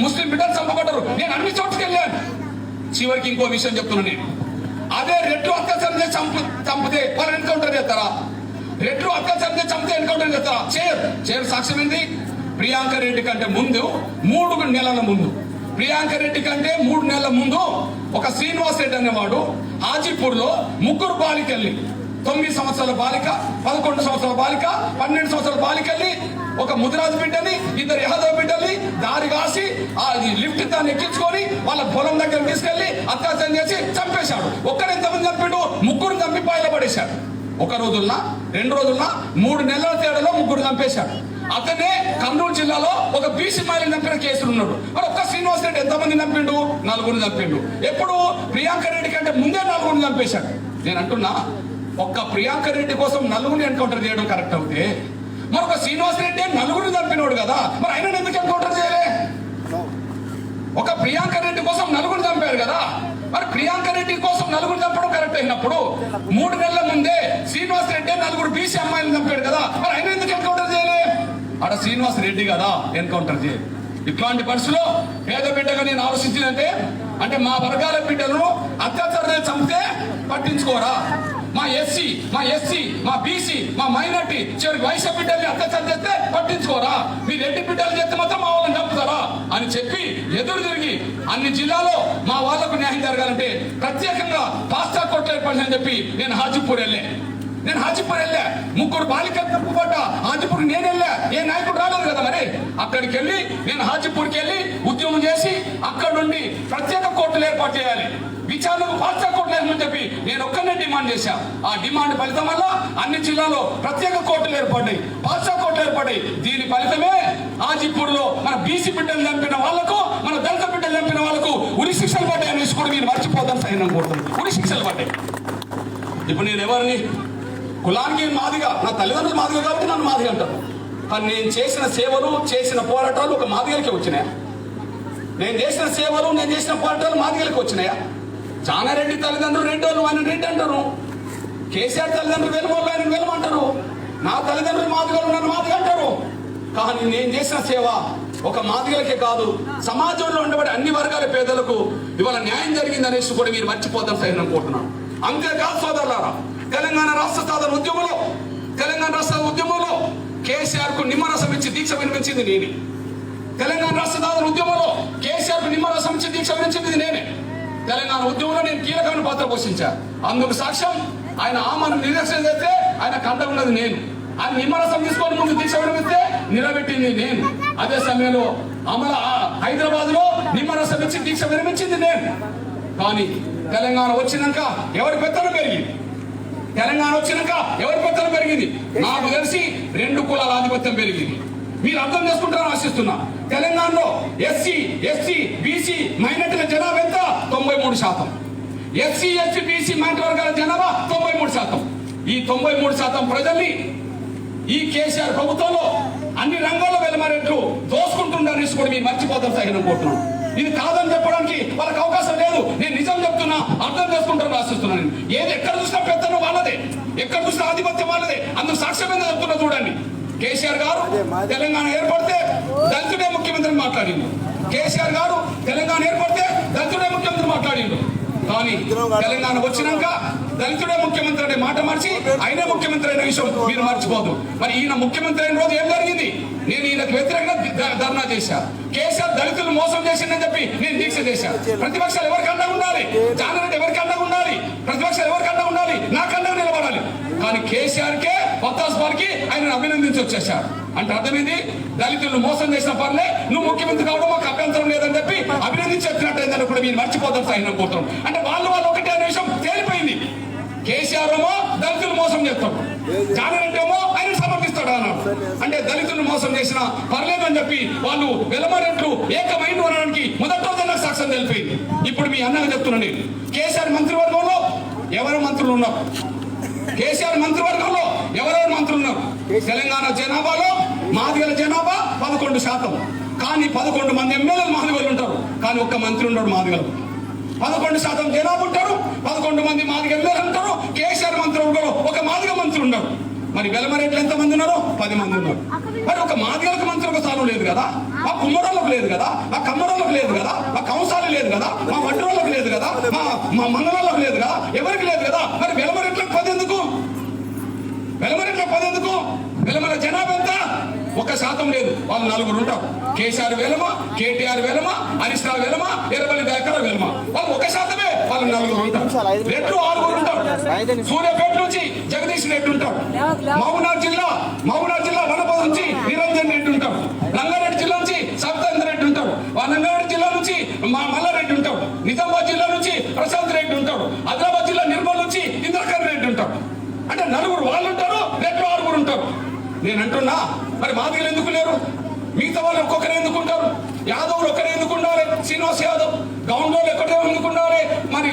ముస్లిం బిడ్డలు చంపబడ్డారు. నేను అన్ని చోట్లకి వెళ్ళాను. చివరికి ఇంకో విషయం చెప్తున్నాను నేను. అదే రెడ్లు అత్యాచారం చేసి చంపితే వాళ్ళు ఎన్కౌంటర్ చేస్తారా? రెడ్లు అత్యాచారం చేసి చంపితే ఎన్కౌంటర్ చేస్తారా? చేయరు. సాక్ష్యం ఏంటి? ప్రియాంక రెడ్డి కంటే ముందు 3 నెలల ముందు, ప్రియాంక రెడ్డి కంటే 3 నెలల ముందు ఒక శ్రీనివాస్ రెడ్డి అనేవాడు హాజీపూర్ లో 3 బాలికల్ని, 9 సంవత్సరాల బాలిక, 11 సంవత్సరాల బాలిక, 12 సంవత్సరాల బాలికల్ని, ఒక ముదిరాజు బిడ్డని, 2 యాదవ్ బిడ్డల్ని దారి కాసి ఆ లిఫ్ట్ దాన్ని ఎక్కించుకొని వాళ్ళ పొలం దగ్గర తీసుకెళ్లి అత్యాచారం చేసి చంపేశాడు. ఒక్కరెంతమంది చంపాడు? 3 చంపి పాయల పడేశాడు. 1 రోజుల్లో 2 రోజుల్లో 3 నెలల తేడాలో 3 చంపేశాడు. అతనే కర్నూలు జిల్లాలో ఒక బీసీ మహిళని చంపిన కేసులు ఉన్నాడు. మరి ఒక్క శ్రీనివాస్ రెడ్డి ఎంతమంది చంపిండు? 4 చంపిండు. ఎప్పుడు? ప్రియాంక రెడ్డి కంటే ముందే 4 చంపేశాడు. నేను అంటున్నా, ఒక్క ప్రియాంక రెడ్డి కోసం 4 ఎన్కౌంటర్ చేయడం కరెక్ట్ అవుతే, మరొక శ్రీనివాస్ రెడ్డి 4 చంపినోడు కదా, మరి ఆయన ఎందుకు ఎన్కౌంటర్ చేయలే? ఒక ప్రియాంక రెడ్డి కోసం 4 చంపారు కదా, మరి ప్రియాంక రెడ్డి కోసం 4 చంపడం కరెక్ట్ అయినప్పుడు 3 నెలల ముందే శ్రీనివాస్ రెడ్డి 4 బీసీ అమ్మాయిలు చంపాడు కదా, మరి ఆయన ఎందుకు ఎన్కౌంటర్ చేయలే? ఆడ శ్రీనివాస్ రెడ్డి కదా ఎన్కౌంటర్ చేయలేదు. ఇట్లాంటి పరిస్థితుల్లో పేద బిడ్డగా నేను ఆలోచించిందంటే, అంటే మా వర్గాల బిడ్డలను అత్యాచారం చంపితే పట్టించుకోరా? మా ఎస్సీ, మా బీసీ, మా మైనార్టీ, చివరికి వైశ్య బిడ్డల్ని అత్యాచారం చేస్తే పట్టించుకోరా? మీ రెడ్డి బిడ్డలు చేస్తే మాత్రం మా వాళ్ళని చంపుతారా అని చెప్పి ఎదురు తిరిగి అన్ని జిల్లాలో మా వాళ్లకు న్యాయం జరగాలంటే ప్రత్యేకంగా పాస్తా కోట్లు ఏర్పడిందని చెప్పి నేను హాజీపూర్ వెళ్ళా. 3 బాలికలు తప్పుపడ్డా హాజీపూర్ నేను వెళ్ళా. ఏ నాయకుడు రాలేదు కదా. మరి అక్కడికి వెళ్ళి నేను హాజీపూర్కి వెళ్ళి ఉద్యమం చేసి అక్కడ నుండి ప్రత్యేక కోర్టులు ఏర్పాటు చేయాలి, విచారణకు పాస్తా కోర్టులు ఏమని చెప్పి నేను ఒక్కనే డిమాండ్ చేశా. ఆ డిమాండ్ ఫలితం వల్ల అన్ని జిల్లాలో ప్రత్యేక కోర్టులు ఏర్పడ్డాయి, పాస్తా కోర్టులు ఏర్పడ్డాయి. దీని ఫలితమే హాజీపూర్ లో మన బీసీ బిడ్డలు చంపిన వాళ్లకు, మన దళిత బిడ్డలు చంపిన వాళ్లకు ఉరి శిక్షలు పడ్డాయి అనేసి కూడా మీరు మర్చిపోతాను సైన్యం కోరుతుంది. ఉరి శిక్షలు పడ్డాయి. ఇప్పుడు నేను ఎవరిని? కులానికి మాదిగా, నా తల్లిదండ్రులు మాదిగా కాబట్టి నన్ను మాదిగా అంటారు. కానీ నేను చేసిన సేవలు, చేసిన పోరాటాలు ఒక మాదిగలకే వచ్చినాయా? నేను చేసిన సేవలు, నేను చేసిన పోరాటాలు మాదిగలకి వచ్చినాయా? జానారెడ్డి తల్లిదండ్రులు రెండోళ్ళు, ఆయన రెడ్డి అంటారు. కేసీఆర్ తల్లిదండ్రులు వెలుమోళ్ళు, ఆయన వెలుమంటారు. నా తల్లిదండ్రులు మాదిగలు, నన్ను మాదిగా అంటారు. కానీ నేను చేసిన సేవ ఒక మాదిగలకే కాదు, సమాజంలో ఉండబడే అన్ని వర్గాల పేదలకు ఇవాళ న్యాయం జరిగింది అనేసి కూడా మీరు మర్చిపోతాం సరే అనుకుంటున్నాను. అంతేకాదు సోదరులారా, తెలంగాణ రాష్ట్ర ఉద్యమంలో కేసీఆర్ కు నిమ్మరసం ఇచ్చి దీక్ష వినిపించింది నేనే. తెలంగాణ రాష్ట్ర సాధన ఉద్యమంలో కేసీఆర్ కు నిమ్మరసం ఇచ్చి దీక్ష వినిపించింది నేనే. తెలంగాణ ఉద్యమంలో నేను కీలకమైన పాత్ర పోషించా. అందుకు సాక్ష్యం ఆయన ఆమెను నిరసన చేస్తే ఆయన కంట ఉన్నది నేను. ఆయన నిమ్మరసం తీసుకొని ముందు దీక్ష వినిపిస్తే నిలబెట్టింది నేను. అదే సమయంలో హైదరాబాద్ లో నిమ్మరసం ఇచ్చి దీక్ష వినిపించింది నేను. కానీ తెలంగాణ వచ్చినాక ఎవరి పెత్తనం పెరిగింది? నాకు తెలిసి 2 కులాల ఆధిపత్యం పెరిగింది. మీరు అర్థం చేసుకుంటారని ఆశిస్తున్నా. తెలంగాణలో ఎస్సీ, బీసీ మైనార్టీల జనాభా ఎంత? 93%. ఎస్సీ, బీసీ మైనార్టీ వర్గాల జనాభా 93%. ఈ 93% ప్రజల్ని ఈ కేసీఆర్ ప్రభుత్వంలో అన్ని రంగాల్లో వెలమరేట్లు దోసుకుంటుండనేసి కూడా మీరు మర్చిపోతారు సైన్ అనుకుంటున్నాను. ఇది కాదని చెప్పడానికి వాళ్ళకి అవకాశం లేదు. నేను నిజం చెప్తున్నా, అర్థం చేసుకుంటాను ఆశిస్తున్నాను. ఏది ఎక్కడ చూసినా పెత్తనం వాళ్ళదే, ఎక్కడ చూసినా ఆధిపత్యం వాళ్ళదే. అందుకు సాక్ష్యమైన చెప్తున్నా చూడండి. కేసీఆర్ గారు తెలంగాణ ఏర్పడితే దళితుడే ముఖ్యమంత్రి మాట్లాడిండు. కేసీఆర్ గారు తెలంగాణ ఏర్పడితే దళితుడే ముఖ్యమంత్రి మాట్లాడిండు. కానీ తెలంగాణ వచ్చినాక దళితుడే ముఖ్యమంత్రి అనే మాట మార్చి ఆయనే ముఖ్యమంత్రి అయిన విషయం మీరు మర్చిపోదు. మరి ఈయన ముఖ్యమంత్రి అయిన రోజు ఏం జరిగింది? నేను ఈయనకు వ్యతిరేకంగా ధర్నా చేశా. కేసీఆర్ దళితులు మోసం చేసిందని చెప్పి నేను దీక్ష చేశా. ప్రతిపక్షాలు ఎవరికి అండగా ఉండాలి? జానారెడ్డి ఎవరికి అండగా ఉండాలి? ప్రతిపక్షాలు ఎవరికి అండగా ఉండాలి? నాకు అండగా నిలబడాలి. కానీ కేసీఆర్ కే పత్తాస్ పార్కి ఆయన అభినందించి వచ్చేశారు. అంటే అర్థమైంది, దళితులు మోసం చేసిన పర్లే, నువ్వు ముఖ్యమంత్రి కావడం మాకు అభ్యంతరం లేదని చెప్పి అభినందించి వచ్చినట్టయిందని కూడా మీరు మర్చిపోతారు సైన్ కోరుతాం. అంటే వాళ్ళు ఒకటే అనే విషయం తేలిపోయింది. కేసీఆర్ ఏమో దళితులు మోసం చేస్తాడు, జానారెడ్డి ఏమో ఆయన సమర్థిస్తాడు అన్నాడు. అంటే దళితులు మోసం చేసిన పర్లేదని చెప్పి వాళ్ళు వెలమరెట్లు ఏకమైంది అనడానికి మొదటి రోజు నాకు సాక్ష్యం తెలిపింది. ఇప్పుడు మీ అన్నగా చెప్తున్నాను, కేసీఆర్ మంత్రివర్గంలో ఎవరు మంత్రులు ఉన్నారు? కేసీఆర్ మంత్రివర్గంలో ఎవరెవరు మంత్రులు ఉన్నారు? తెలంగాణ జనాభాలో మాదిగల జనాభా 11%. కానీ 11 మంది ఎమ్మెల్యేలు మాదిగలు ఉంటారు, కానీ ఒక్క మంత్రి ఉన్నాడు మాదిగలు. 11% జనాభా ఉంటారు, 11 మంది మాదిగ ఎమ్మెల్యేలు ఉంటారు. కేసీఆర్ మంత్రివర్గంలో ఒక మాదిగ మంత్రి ఉన్నారు. మరి వెలమరెడ్లు ఎంత మంది ఉన్నారు? 10 మంది ఉన్నారు. మరి ఒక మాదిగలకు మంత్రి ఒక స్థానం లేదు కదా. కదా, మా కుమ్మరోళ్ళకు లేదు కదా, మా కమ్మరోళ్ళకు లేదు కదా, మా కంసాలు లేదు కదా, మా వడ్రోళ్ళకు లేదు కదా, మా మంగళోళ్ళకు లేదు కదా, ఎవరికి లేదు కదా. మరి వెలమరెట్లకు 10 ఎందుకు? వెలమరెట్లకు 10 ఎందుకు? వెలమల జనాభా ఎంత? 1% లేదు. వాళ్ళు 4 ఉంటారు. కేసీఆర్ వెలమ, కేటీఆర్ వెలమ, హరీష్ రావు వెలమ, ఎర్రబల్లి దయాకర్ వెలమ. వాళ్ళు 1%. వాళ్ళు 4 ఉంటారు. రెడ్లు 6 ఉంటారు. సూర్యాపేట నుంచి జగదీష్ రెడ్డి ఉంటారు. మహబూబ్నగర్ జిల్లా వనపర్తి నుంచి నిరంజన్ రెడ్డి ఉంటారు. రంగారెడ్డి జిల్లా నుంచి సబితేంద్ర రెడ్డి ఉంటారు. రంగారెడ్డి జిల్లా నుంచి మల్లారెడ్డి ఉంటారు. నిజామాబాద్ జిల్లా నుంచి ప్రశాంత్ రెడ్డి ఉంటారు. ఆదిలాబాద్ జిల్లా నిర్మల్ నుంచి ఇంద్రకరణ్ రెడ్డి ఉంటారు. అంటే 4 వాళ్ళు ఉంటారు, రెడ్లు 6 ఉంటారు. నేను అంటున్నా, మరి మాదిగలు ఎందుకు లేరు? మిగతా వాళ్ళు ఒక్కొక్కరే ఎందుకు ఉంటారు? యాదవులు ఒక్కరే ఎందుకు ఉండాలి? శ్రీనివాస్ యాదవ్. గౌండోలు ఒక్కటే ఎందుకు ఉండాలి? మరి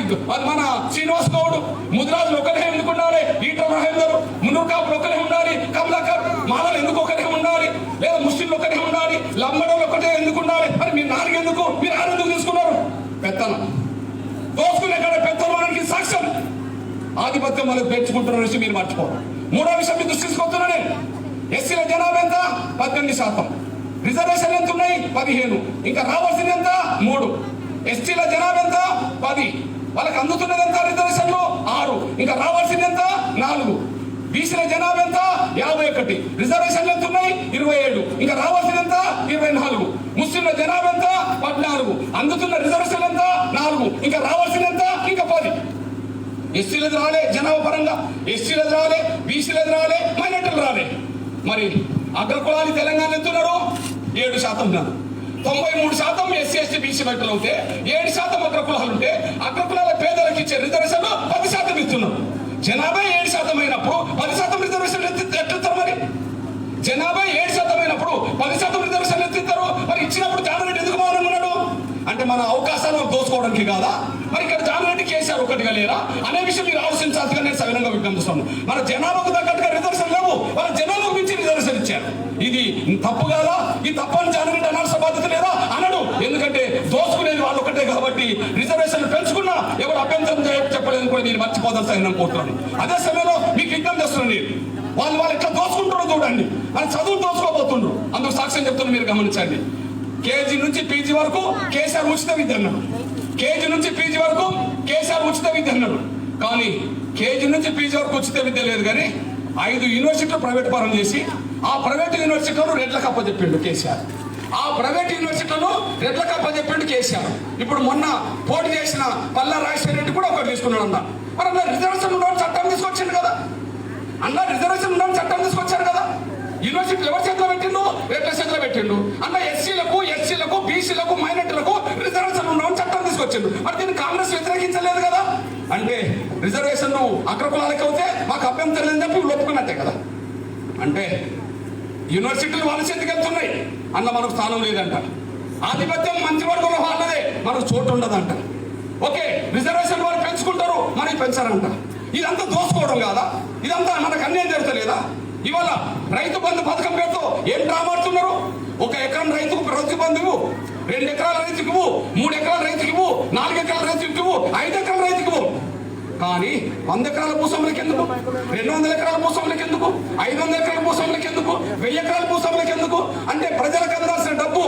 మన శ్రీనివాస్ గౌడ్. ముదిరాజులు ఒక్కరే ఎందుకు ఉండాలి? ఈట మహేందర్. మున్నూరు కాపులు ఒక్కరే ఉండాలి? కమలాకర్. మాలలు ఎందుకు ఒక్కరే ఉండాలి? లేదా ముస్లింలు ఒక్కరే ఉండాలి? లంబడోలు ఒక్కటే ఎందుకు ఉండాలి? మరి మీరు 4 ఎందుకు? మీరు 6 ఎందుకు తీసుకున్నారు? పెత్తనం దోసుకునే కాడ పెత్తనానికి సాక్ష్యం ఆధిపత్యం మనకు పెంచుకుంటున్న విషయం మీరు మర్చిపోరు. 3వ విషయం మీ దృష్టి తీసుకొస్తున్నా నేను. ఎస్సీల జనాభా ఎంత? 18%. రిజర్వేషన్ ఎంత ఉన్నాయి? 15. ఇంకా రావాల్సింది ఎంత? 3. ఎస్టీల జనాభా ఎంత? 10. వాళ్ళకి అందుతున్నది ఎంత? రిజర్వేషన్లు 6. ఇంకా రావాల్సింది ఎంత? 4. బీసీల జనాభా ఎంత? 51. రిజర్వేషన్లు ఎంత ఉన్నాయి? 27. ఇంకా రావాల్సింది ఎంత? 24. ముస్లింల జనాభా ఎంత? 14. అందుతున్న రిజర్వేషన్ ఎంత? 4. ఇంకా రావాల్సింది ఎంత? ఇంకా 10. ఎస్సీలది రాలే జనాభా పరంగా, ఎస్సీలది రాలే, బీసీలది రాలే, మైనార్టీలు రాలే. మరి అగ్రకులాలు తెలంగాణ ఎంతున్నారు? 7% ఉన్నారు. 93% ఎస్సీ ఎస్టీ బీసీ బట్టలు అవుతే 7% అగ్రకులాలు ఉంటే అగ్రకులాల పేదలకు ఇచ్చే రిజర్వేషన్ 10% ఇస్తున్నారు. జనాభా 7% అయినప్పుడు 10% రిజర్వేషన్ ఎత్తుతారు. మరి జనాభా 7% అయినప్పుడు 10% రిజర్వేషన్ ఎత్తుతారు. మరి ఇచ్చినప్పుడు జానారెడ్డి ఎందుకు మౌనం ఉన్నాడు? అంటే మన అవకాశాలను దోచుకోవడానికి కాదా? మరి ఇక్కడ జానారెడ్డి కేసీఆర్ ఒకటిగా లేరా అనే విషయం మీరు ఆలోచించాల్సిందిగా నేను సవినంగా విజ్ఞప్తిస్తున్నాను. మన జనాభాకు తగ్గట్టుగా రిజర్వేషన్ లేవు, వాళ్ళ జనాభాకు మించి రిజర్వేషన్ ఇచ్చారు. ఇది తప్పు కాదా? ఈ తప్పని జానారెడ్డి అనాల్సిన బాధ్యత లేదా? అనడు. ఎందుకంటే దోచుకునేది వాళ్ళు ఒకటే కాబట్టి రిజర్వేషన్ పెంచుకున్నా ఎవరు అభ్యంతరం చెప్పలేదు కూడా మీరు మర్చిపోదాల్సి నేను కోరుతున్నాను. అదే సమయంలో మీకు విజ్ఞప్తి చేస్తున్నాను. వాళ్ళు ఎట్లా దోచుకుంటారో చూడండి. వాళ్ళు చదువులు దోచుకోబోతుండ్రు. అందుకు సాక్ష్యం చెప్తున్నారు, మీరు గమనించండి. కేజీ నుంచి పీజీ వరకు కేసీఆర్ ఉచిత విద్య అన్నాడు. కేజీ నుంచి పీజీ వరకు కేసీఆర్ ఉచిత విద్య అన్నాడు. కానీ కేజీ నుంచి పీజీ వరకు ఉచిత విద్య లేదు. కానీ 5 యూనివర్సిటీలు ప్రైవేట్ పరం చేసి ఆ ప్రైవేట్ యూనివర్సిటీలను రెడ్లకు అప్పచెప్పిండు కేసీఆర్. ఆ ప్రైవేట్ యూనివర్సిటీలను రెడ్లకు అప్పచెప్పిండు కేసీఆర్. ఇప్పుడు మొన్న పోటీ చేసిన పల్లా రాజశేఖర రెడ్డి కూడా ఒకటి తీసుకున్నాడు అన్న. మరి అన్న రిజర్వేషన్ ఉండడం చట్టం తీసుకొచ్చిండు కదా. అన్న రిజర్వేషన్ ఉండడం చట్టం తీసుకొచ్చారు కదా. యూనివర్సిటీలు ఎవరి చేతిలో పెట్టిండు? రెడ్ల చేతిలో పెట్టిండు. అన్న ఎస్సీలకు బీసీలకు మైనార్టీలకు రిజర్వేషన్ ఉండడం చట్టం తీసుకొచ్చిండు. మరి దీన్ని కాంగ్రెస్ వ్యతిరేకించలేదు కదా. అంటే రిజర్వేషన్ అగ్రకులాలకు అవుతే మాకు అభ్యంతరం లేదని చెప్పి ఒప్పుకున్నట్టే కదా. అంటే యూనివర్సిటీలు వాళ్ళ చేతికి వెళ్తున్నాయి అన్న, మనకు స్థానం లేదంట. ఆధిపత్యం మంత్రివర్గంలో వాళ్ళదే, మనకు చోటు ఉండదంట. ఓకే, రిజర్వేషన్ వాళ్ళు పెంచుకుంటారు, మనకి పెంచారంట. ఇదంతా దోసుకోవడం కాదా? ఇదంతా మనకు అన్యాయం జరుగుతలేదా? ఇవాళ రైతు బంధు పథకం పేరుతో ఏం డ్రామాడుతున్నారు? 1 ఎకరం రైతుకు రైతు బంధువు, 2 ఎకరాల రైతుకు, 3 ఎకరాల రైతుకు, 4 ఎకరాల రైతుకు, 5 ఎకరాల రైతుకు. కానీ 100 ఎకరాల భూస్వాములకు ఎందుకు? 200 ఎకరాల భూస్వాములకు ఎందుకు? 500 ఎకరాల భూస్వాములకు ఎందుకు? 1000 ఎకరాల భూస్వాములకు ఎందుకు? అంటే ప్రజలకు అందాల్సిన డబ్బు,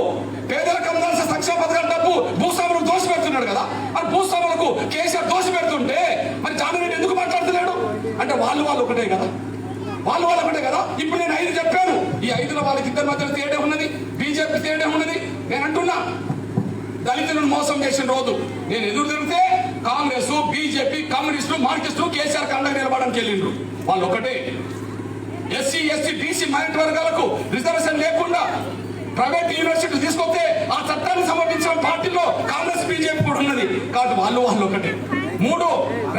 పేదలకు అందాల్సిన సంక్షేమ పథకాల డబ్బు భూస్వాములకు దోషి పెడుతున్నాడు కదా. మరి భూస్వాములకు కేసీఆర్ దోషి పెడుతుంటే మరి జానారెడ్డి ఎందుకు మాట్లాడుతున్నాడు? అంటే వాళ్ళు ఒకటే కదా, వాళ్ళు ఒకటే కదా. ఇప్పుడు నేను 5 చెప్పాను. ఈ 5లో వాళ్ళకి ఇద్దరి మధ్యలో తేడా ఉన్నది, బీజేపీ తేడా ఉన్నది. నేను అంటున్నా, దళితులను మోసం చేసిన రోజు నేను ఎదురు తిరిగితే కాంగ్రెస్, బీజేపీ, కమ్యూనిస్టులు, మార్కిస్టులు కేసీఆర్ కండగా నిలబడడానికి వెళ్ళిండ్రు. వాళ్ళు ఒకటే. ఎస్సీ, ఎస్టీ, బీసీ మైనారిటీ వర్గాలకు రిజర్వేషన్ లేకుండా ప్రైవేట్ యూనివర్సిటీలు తీసుకొస్తే ఆ చట్టాన్ని సమర్పించిన పార్టీలో కాంగ్రెస్, బీజేపీ కూడా ఉన్నది. కాబట్టి వాళ్ళు ఒకటే. 3,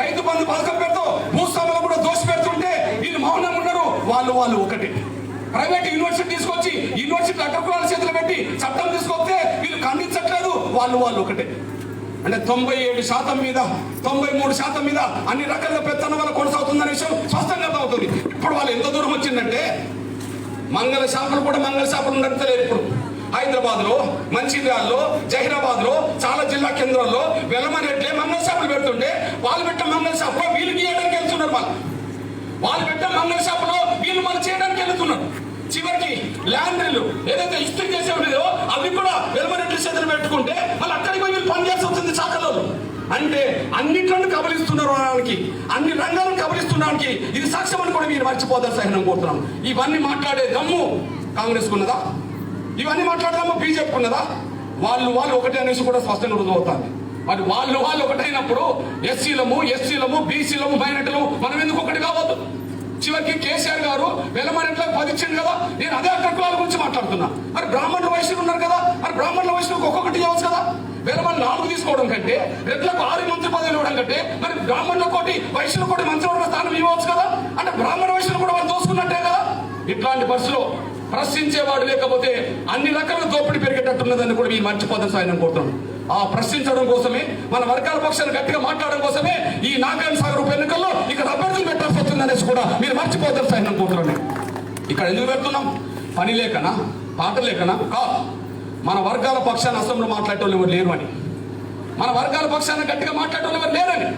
రైతు బంధు పథకం పెడుతూ భూస్వాములు కూడా దోషి పెడుతుంటే వీళ్ళు మౌనంగా ఉన్నారు. వాళ్ళు ఒకటే. ప్రైవేట్ యూనివర్సిటీ తీసుకొచ్చి యూనివర్సిటీ అగ్రకులాల చేతులు పెట్టి చట్టం తీసుకొస్తే వీళ్ళు ఖండించట్లేదు. వాళ్ళు ఒకటే. అంటే 97% మీద 93% మీద అన్ని రకాల పెత్తనం వల్ల కొనసాగుతుందనే విషయం స్పష్టంగా అవుతుంది. ఇప్పుడు వాళ్ళు ఎంత దూరం వచ్చిందంటే మంగళ షాపులు కూడా మంగళ షాపులు నడుపుతలేదు. ఇప్పుడు హైదరాబాద్ లో, మంచిర్యాలలో, జహీరాబాద్ లో, చాలా జిల్లా కేంద్రాల్లో వెలమరెడ్లే మంగళ షాపులు పెడుతుంటే వాళ్ళు పెట్టే మంగళ షాపులో వీళ్ళు గీయడానికి వెళ్తున్నారు. వాళ్ళు పెట్టే మంగళ షాపులో వీళ్ళు మనం చేయడానికి వెళ్తున్నారు. చివరికి ల్యాండ్రీలు ఏదైతే ఇస్త్రీ చేసే ఉండేదో అంటే అన్నిట్లను కబలిస్తున్నారు అనడానికి, అన్ని రంగాలను కబలిస్తున్నానికి ఇది సాక్ష్యం అని కూడా మీరు మర్చిపోతారు సహనం కోరుతున్నాం. ఇవన్నీ మాట్లాడే దమ్ము కాంగ్రెస్ ఉన్నదా? ఇవన్నీ మాట్లాడదామో బీజేపీ ఉన్నదా? వాళ్ళు ఒకటే అనేసి కూడా స్పష్టంగా రుజువుతారు. మరి వాళ్ళు ఒకటైనప్పుడు ఎస్సీలము బీసీలము మైనారిటీలు మనం ఎందుకు ఒకటి కావద్దు? చివరికి కేసీఆర్ గారు వెలమరెట్లకు 10 ఇచ్చింది కదా. నేను అదే అగ్రకులాల గురించి మాట్లాడుతున్నా. మరి బ్రాహ్మణుల వయసులు ఉన్నారు కదా, మరి బ్రాహ్మణుల వయసులకు ఒక్కొక్కటి ఇవ్వచ్చు కదా. వెలమని 4 తీసుకోవడం కంటే, రెట్లకు 6 మంత్రి పదవులు ఇవ్వడం కంటే, మరి బ్రాహ్మణుల కోటి వయసులో కోటి మంత్రివర్గ స్థానం ఇవ్వచ్చు కదా. అంటే బ్రాహ్మణ వయసులు కూడా వాళ్ళు దోసుకున్నట్టే కదా. ఇట్లాంటి పరిస్థితిలో ప్రశ్నించేవాడు లేకపోతే అన్ని రకాల దోపిడీ పెరిగేటట్టున్నదని కూడా మీరు మర్చిపోతాం సాయం కోరుతున్నాం. ఆ ప్రశ్నించడం కోసమే, మన వర్గాల పక్షాన్ని గట్టిగా మాట్లాడడం కోసమే ఈ నాగార్జున సాగర్ ఉప ఎన్నికల్లో ఇక్కడ అభ్యర్థులు పెట్టాల్సి వస్తుంది అనేసి కూడా మీరు మర్చిపోతారు సాయం కోరుతున్నాం. ఇక్కడ ఎందుకు పెడుతున్నాం? పని లేకనా, పాట లేకనా? కాదు, మన వర్గాల పక్షాన్ని అసెంబ్లీలో మాట్లాడేటోళ్ళు ఎవరు లేరు అని, మన వర్గాల పక్షాన్ని గట్టిగా మాట్లాడేటోళ్ళు ఎవరు లేరని.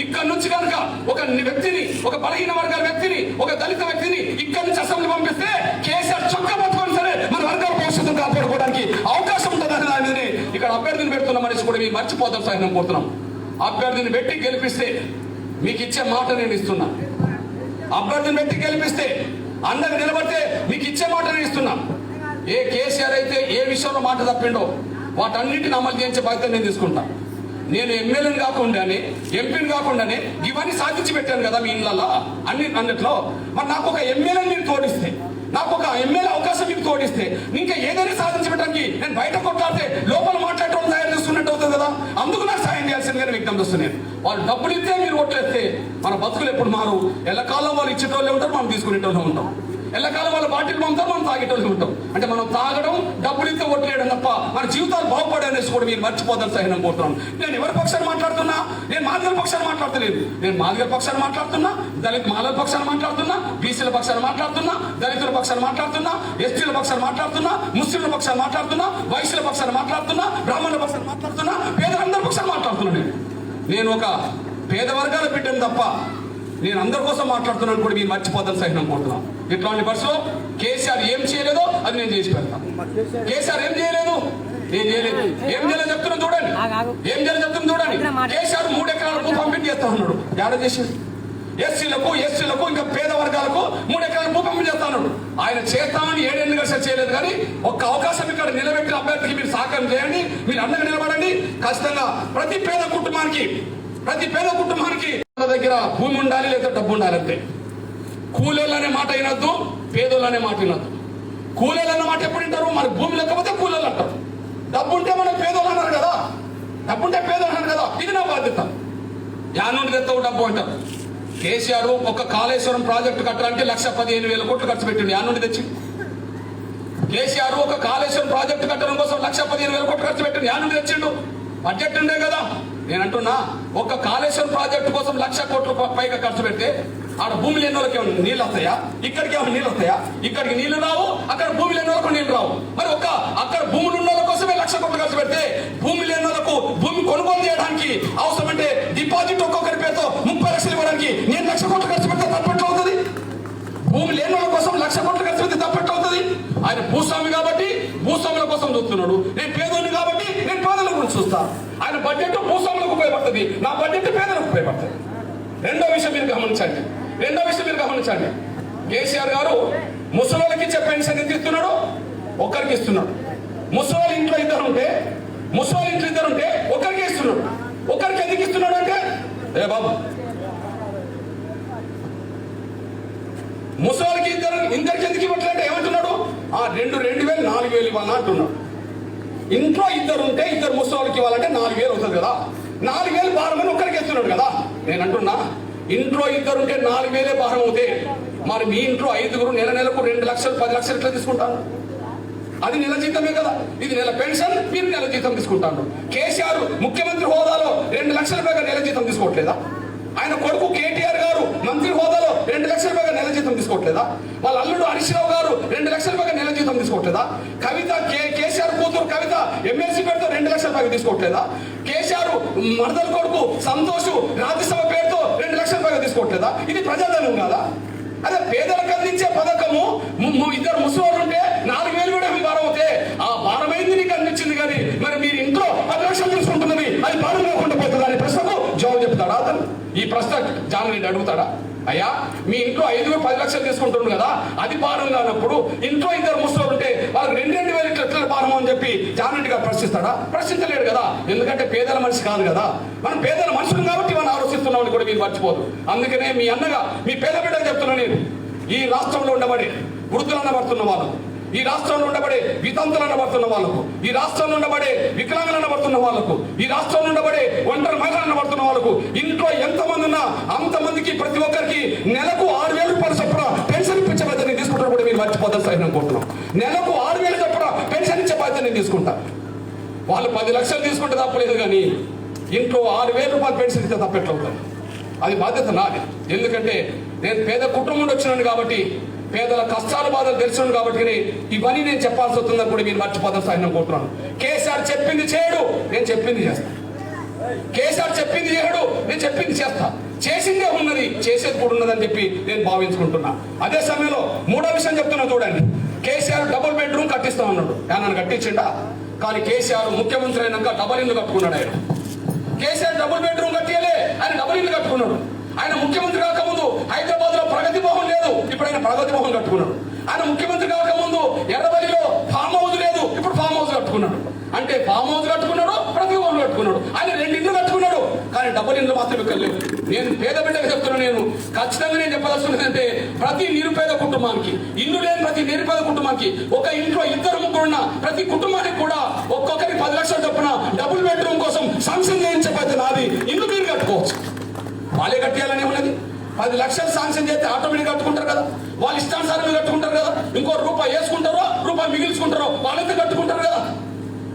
ఇక్కడ నుంచి కనుక ఒక వ్యక్తిని, ఒక బలహీన వర్గాల వ్యక్తిని, ఒక దళిత వ్యక్తిని ఇక్కడ నుంచి అసెంబ్లీ పంపిస్తే కేసీఆర్ చొక్కా పట్టుకొని సరే మన వర్గాల భవిష్యత్తును కాపాడుకోవడానికి అవకాశం ఉంటుందని దాని ఇక్కడ అభ్యర్థిని పెడుతున్నాం అనేసి కూడా మీరు మర్చిపోతాం సహాయం కోరుతున్నాం. అభ్యర్థిని పెట్టి గెలిపిస్తే మీకు ఇచ్చే మాట నేను ఇస్తున్నా. అభ్యర్థిని పెట్టి గెలిపిస్తే అందరికి నిలబడితే మీకు ఇచ్చే మాట నేను ఇస్తున్నా. ఏ కేసీఆర్ అయితే ఏ విషయంలో మాట తప్పిండో వాటన్నింటిని అమలు చేయించే బాధ్యత నేను తీసుకుంటాను. నేను ఎమ్మెల్యేని కాకుండానే, ఎంపీని కాకుండానే ఇవన్నీ సాధించి పెట్టాను కదా మీ ఇళ్ళల్లో అన్నిట్లో. మరి నాకు ఒక ఎమ్మెల్యేని మీరు తోడిస్తే, నాకు ఒక ఎమ్మెల్యే అవకాశం మీకు తోడిస్తే ఇంకా ఏదైనా సాధించి పెట్టడానికి నేను బయట కొట్లాడితే లోపల మాట్లాడటం తయారు చేస్తున్నట్టు అవుతుంది కదా. అందుకు నాకు సాయం చేయాల్సిందిగానే వ్యక్తం చేస్తున్నాను. వాళ్ళు డబ్బులు ఇస్తే మీరు ఓట్లేస్తే మన బతుకులు ఎప్పుడు మారు. ఎల్లకాలం వాళ్ళు ఇచ్చేటోళ్ళే ఉంటారు, మనం తీసుకునేటోళ్ళే ఉంటాం. ఎల్లకాలం వాళ్ళ బాటిల్ పంపుతారు, మనం తాగేటోళ్ళు ఉంటాం. అంటే మనం తాగడం, డబ్బులు ఇస్తే ఓట్లేయడం తప్ప మన జీవితాలు బాగుపడే అనేసి కూడా మీరు మర్చిపోతారు సహనం కోరుతున్నాను. నేను ఎవరి పక్షాన్ని మాట్లాడుతున్నా? నేను మాదిగల పక్షాన్ని మాట్లాడతలేదు. నేను మాదిగల పక్షాన్ని మాట్లాడుతున్నా, దళిత మాలల పక్షాన్ని మాట్లాడుతున్నా, బీసీల పక్షాన్ని మాట్లాడుతున్నా, దళితుల పక్షాన్ని మాట్లాడుతున్నా, ఎస్టీల పక్షాన్ని మాట్లాడుతున్నా, ముస్లింల పక్షాన్ని మాట్లాడుతున్నా, వైశ్యుల పక్షాన్ని మాట్లాడుతున్నా, బ్రాహ్మణుల పక్షాన్ని మాట్లాడుతున్నా, పేదలందరి పక్షాన్ని మాట్లాడుతున్నా. నేను ఒక పేద వర్గాల బిడ్డను తప్ప నేను అందరి కోసం మాట్లాడుతున్నాను కూడా మీరు మర్చిపోతాను సహనం కోరుతున్నాను. ఇట్లాంటి పరిస్థితిలో కేసీఆర్ ఏం చేయలేదో అది నేను చేసి పెడతాను. కేసీఆర్ ఏం చేయలేదు చెప్తున్నాను చూడండి. ఏం చేయలేదు చెప్తున్నాను చూడండి. కేసీఆర్ 3 ఎకరాల భూ పంపిణీ చేస్తా ఉన్నాడు. ఏడ చేసేది ఎస్సీలకు ఇంకా పేద వర్గాలకు 3 ఎకరాల భూ పంపిణీ చేస్తా ఉన్నాడు. ఆయన చేస్తామని 7 ఎన్నికలు చేయలేదు. కానీ ఒక్క అవకాశం ఇక్కడ నిలబెట్టిన అభ్యర్థికి మీరు సహకారం చేయండి, మీరు అండగా నిలబడండి. ఖచ్చితంగా ప్రతి పేద కుటుంబానికి దగ్గర భూమి ఉండాలి, లేదా డబ్బు ఉండాలి. అంతే. కూలోళ్ళు అనే మాట వినొద్దు, పేదోళ్ళు అనే మాట వినొద్దు. కూలోళ్ళు అనే మాట ఎప్పుడు వింటారు? మనకు భూమి లేకపోతే కూలోళ్ళు అంటారు. డబ్బు ఉంటే మనకు పేదోళ్ళు అన్నారు కదా, డబ్బు ఉంటే పేదోళ్ళు అన్నారు కదా. ఇది నా బాధ్యత. యానుండి తెస్తావు డబ్బు అంటారు. కేసీఆర్ ఒక కాళేశ్వరం ప్రాజెక్టు కట్టాలంటే 1,15,000 కోట్లు ఖర్చు పెట్టిండు. యానుండి తెచ్చి కేసీఆర్ ఒక కాళేశ్వరం ప్రాజెక్టు కట్టడం కోసం 1,15,000 కోట్లు ఖర్చు పెట్టిండు. యానుండి తెచ్చిండు. బడ్జెట్ ఉండే కదా. నేను అంటున్నా, ఒక కాళేశ్వరం ప్రాజెక్టు కోసం 1,00,000 కోట్ల పైగా ఖర్చు పెడితే ఆడ భూమి లేని వాళ్ళకి ఏమైనా నీళ్ళు వస్తాయా? ఇక్కడికి ఏమైనా నీళ్ళు వస్తాయా? ఇక్కడికి నీళ్లు రావు, అక్కడ భూమి లేని వాళ్ళకు నీళ్లు రావు. మరి అక్కడ భూములు ఉన్న వాళ్ళ కోసమే 1,00,000 కోట్లు ఖర్చు పెడితే భూమి లేని వాళ్ళకు భూమి కొనుగోలు చేయడానికి అవసరమంటే డిపాజిట్ ఒక్కొక్కరి పేరుతో 30 లక్షలు ఇవ్వడానికి నేను 1,00,000 కోట్లు ఖర్చు పెడితే తప్పెట్లు అవుతుంది. భూమి లేని వాళ్ళ కోసం 1,00,000 కోట్లు ఖర్చు పెడితే తప్పెట్లు అవుతుంది. ఆయన భూస్వామి కాబట్టి భూస్వాముల కోసం చూస్తున్నాడు. నేను పేదోని కాబట్టి నేను పేదల గురించి చూస్తాను. ఆయన బడ్జెట్ భూస్వాములకు ఉపయోగపడుతుంది, నా బడ్జెట్ పేదలకు ఉపయోగపడుతుంది. రెండో విషయం మీరు గమనించండి. కేసీఆర్ గారు ముసలికి ఇచ్చే పెన్షన్ ఎంత ఇస్తున్నాడు? ఒక్కరికి ఇస్తున్నాడు. ముసలి ఇంట్లో ఇద్దరు ఉంటే ఒక్కరికి ఇస్తున్నాడు. ఒక్కరికి ఎందుకు ఇస్తున్నాడు అంటే, ఏ బాబు ముసలికి ఇద్దరికి ఎందుకు ఇవ్వట్లంటే ఏమంటున్నాడు? 2,000 4,000 ఇవ్వాలని అంటున్నాడు. ఇంట్లో ఇద్దరు ఉంటే ఇద్దరు ముసలికి ఇవ్వాలంటే 4,000 అవుతుంది కదా. 4,000 భారం అని ఒక్కరికి ఇస్తున్నాడు కదా. నేను అంటున్నా, ఇంట్లో ఇద్దరుంటే 4,000 భారం అవుతే మరి మీ ఇంట్లో 5గురు నెలకు 2 లక్షలు 10 లక్షలు ఎట్లా తీసుకుంటాను? అది నెల జీతమే కదా. ఇది నెల పెన్షన్, మీరు నెల జీతం తీసుకుంటాను. కేసీఆర్ ముఖ్యమంత్రి హోదాలో 2 లక్షల పైగా నెల జీతం తీసుకోవట్లేదా? ఆయన కొడుకు కేటీఆర్ గారు మంత్రి హోదాలో 2 లక్షల పైగా నెల జీతం తీసుకోవట్లేదా? వాళ్ళ అల్లుడు హరీష్ రావు గారు 2 లక్షల పైగా నెల జీతం తీసుకోవట్లేదా? కవిత కేసీఆర్ కూతురు కవిత ఎమ్మెల్సీ పేరుతో 2 లక్షల పైగా తీసుకోవట్లేదా? కేసీఆర్ మరదల కొడుకు సంతోష్ రాజ్యసభ పేరుతో 2 లక్షల పైగా తీసుకోవట్లేదా? ఇది ప్రజాధనం కాదా? అదే పేదలకు అందించే పథకము ఇద్దరు ముసలి ఉంటే 4,000 కూడా భారం అవుతే ఆ భారమైంది నీకు అనిపించింది. కానీ మరి మీరు ఇంట్లో 10 లక్షలు తీసుకుంటున్నది అది భారం కాకుండా పోతుంది అనే ప్రశ్నకు అడుగుతాడా? అయ్యా మీ ఇంట్లో 5-10 లక్షలు తీసుకుంటుండు కదా, అది భారం కానప్పుడు ఇంట్లో 2 ముసలోళ్ళు ఉంటే వాళ్ళకి 2,000 ఎట్లా భారం అని చెప్పి జానంటి గారు ప్రశ్నిస్తాడా? ప్రశ్నించలేడు కదా, ఎందుకంటే పేదల మనిషి కాదు కదా. మనం పేదల మనుషులు కాబట్టి మనం ఆలోచిస్తున్నామని కూడా మీరు మర్చిపోదు. అందుకనే మీ అన్నగా మీ పేద బిడ్డకు చెప్తున్నా, నేను ఈ రాష్ట్రంలో ఉండబడే వృద్ధులన్న పడుతున్న వాళ్ళకు, ఈ రాష్ట్రంలో ఉండబడే వితంతులను పడుతున్న వాళ్ళకు, ఈ రాష్ట్రంలో ఉండబడే వికలాంగులను పడుతున్న వాళ్ళకు, ఈ రాష్ట్రంలో ఉండబడే ఒంటరి మహిళలను పడుతున్న వాళ్ళకు, ఇంట్లో ఎంతమంది ఉన్నా అంతమందికి ప్రతి ఒక్కరికి నెలకు 6,000 రూపాయలు చొప్పున పెన్షన్ ఇచ్చే బాధ్యత నేను తీసుకుంటాను కూడా మీరు మర్చిపోతాను సార్ అనుకుంటున్నాం. నెలకు 6,000 చొప్పున పెన్షన్ ఇచ్చే బాధ్యత నేను తీసుకుంటా. వాళ్ళు 10 లక్షలు తీసుకుంటే తప్పలేదు, కానీ ఇంట్లో 6,000 రూపాయలు పెన్షన్ ఇస్తే తప్పెట్లవుతాను. అది బాధ్యత నాది. ఎందుకంటే నేను పేద కుటుంబం నుండి వచ్చినాను కాబట్టి, పేదల కష్టాలు బాధలు తెలుసున్నాను కాబట్టి ఇవన్నీ నేను చెప్పాల్సి వస్తుందని కూడా మీరు మర్చిపోతాను సార్ అనుకుంటున్నాను. కేసీఆర్ చెప్పింది చేయడు, నేను చెప్పింది చేస్తా. కేసీఆర్ చెప్పింది చేయడు, నేను చెప్పింది చేస్తా. చేసిందే ఉన్నది, చేసేది కూడా ఉన్నదని చెప్పి నేను భావించుకుంటున్నా. అదే సమయంలో మూడో విషయం చెప్తున్నా చూడండి. కేసీఆర్ డబుల్ బెడ్రూమ్ కట్టిస్తా ఉన్నాడు, నన్ను కట్టించిండా? కానీ కేసీఆర్ ముఖ్యమంత్రి అయినాక డబల్ ఇల్లు కట్టుకున్నాడు. ఆయన కేసీఆర్ డబుల్ బెడ్రూమ్ కట్టియలే, ఆయన డబుల్ ఇల్లు కట్టుకున్నాడు. ఆయన ముఖ్యమంత్రి కాకముందు హైదరాబాద్ లో ప్రగతి భవన్ లేదు, ఇప్పుడు ఆయన ప్రగతి భవన్ కట్టుకున్నాడు. ఆయన ముఖ్యమంత్రి కాకముందు ఎర్రబల్లిలో ఫామ్ హౌస్ లేదు, ఇప్పుడు ఫామ్ హౌస్ కట్టుకున్నాడు. అంటే ఫామ్ హౌస్ కట్టుకున్నాడు, ప్రగతి భవన్ కట్టుకున్నాడు. ఆయన 2 ఇళ్ళు కట్టుకున్నాడు, కానీ డబుల్ ఇల్లు మాత్రం ఇక్కడ లేవు. నేను పేద బిడ్డగా చెప్తున్నా, నేను ఖచ్చితంగా నేను చెప్పాల్సింది అంటే ప్రతి నిరుపేద కుటుంబానికి, ఇల్లు లేని ప్రతి నిరుపేద కుటుంబానికి, ఒక ఇంట్లో 2-3 ఉన్న ప్రతి కుటుంబానికి కూడా ఒక్కొక్కరి 10 లక్షలు చొప్పున డబుల్ బెడ్రూమ్ కోసం శాంక్షన్ చేయించే బాధ్యత నాది. ఇల్లు మీరు కట్టుకోవచ్చు, వాళ్ళే కట్టేయాలనే ఉన్నది. 10 లక్షలు శాంక్షన్ చేస్తే ఆటోమేటిక్ కట్టుకుంటారు కదా, వాళ్ళు ఇష్టానుసారంగా కట్టుకుంటారు కదా. ఇంకో రూపాయి వేసుకుంటారో రూపాయి మిగిల్చుకుంటారో వాళ్ళంతా కట్టుకుంటారు కదా.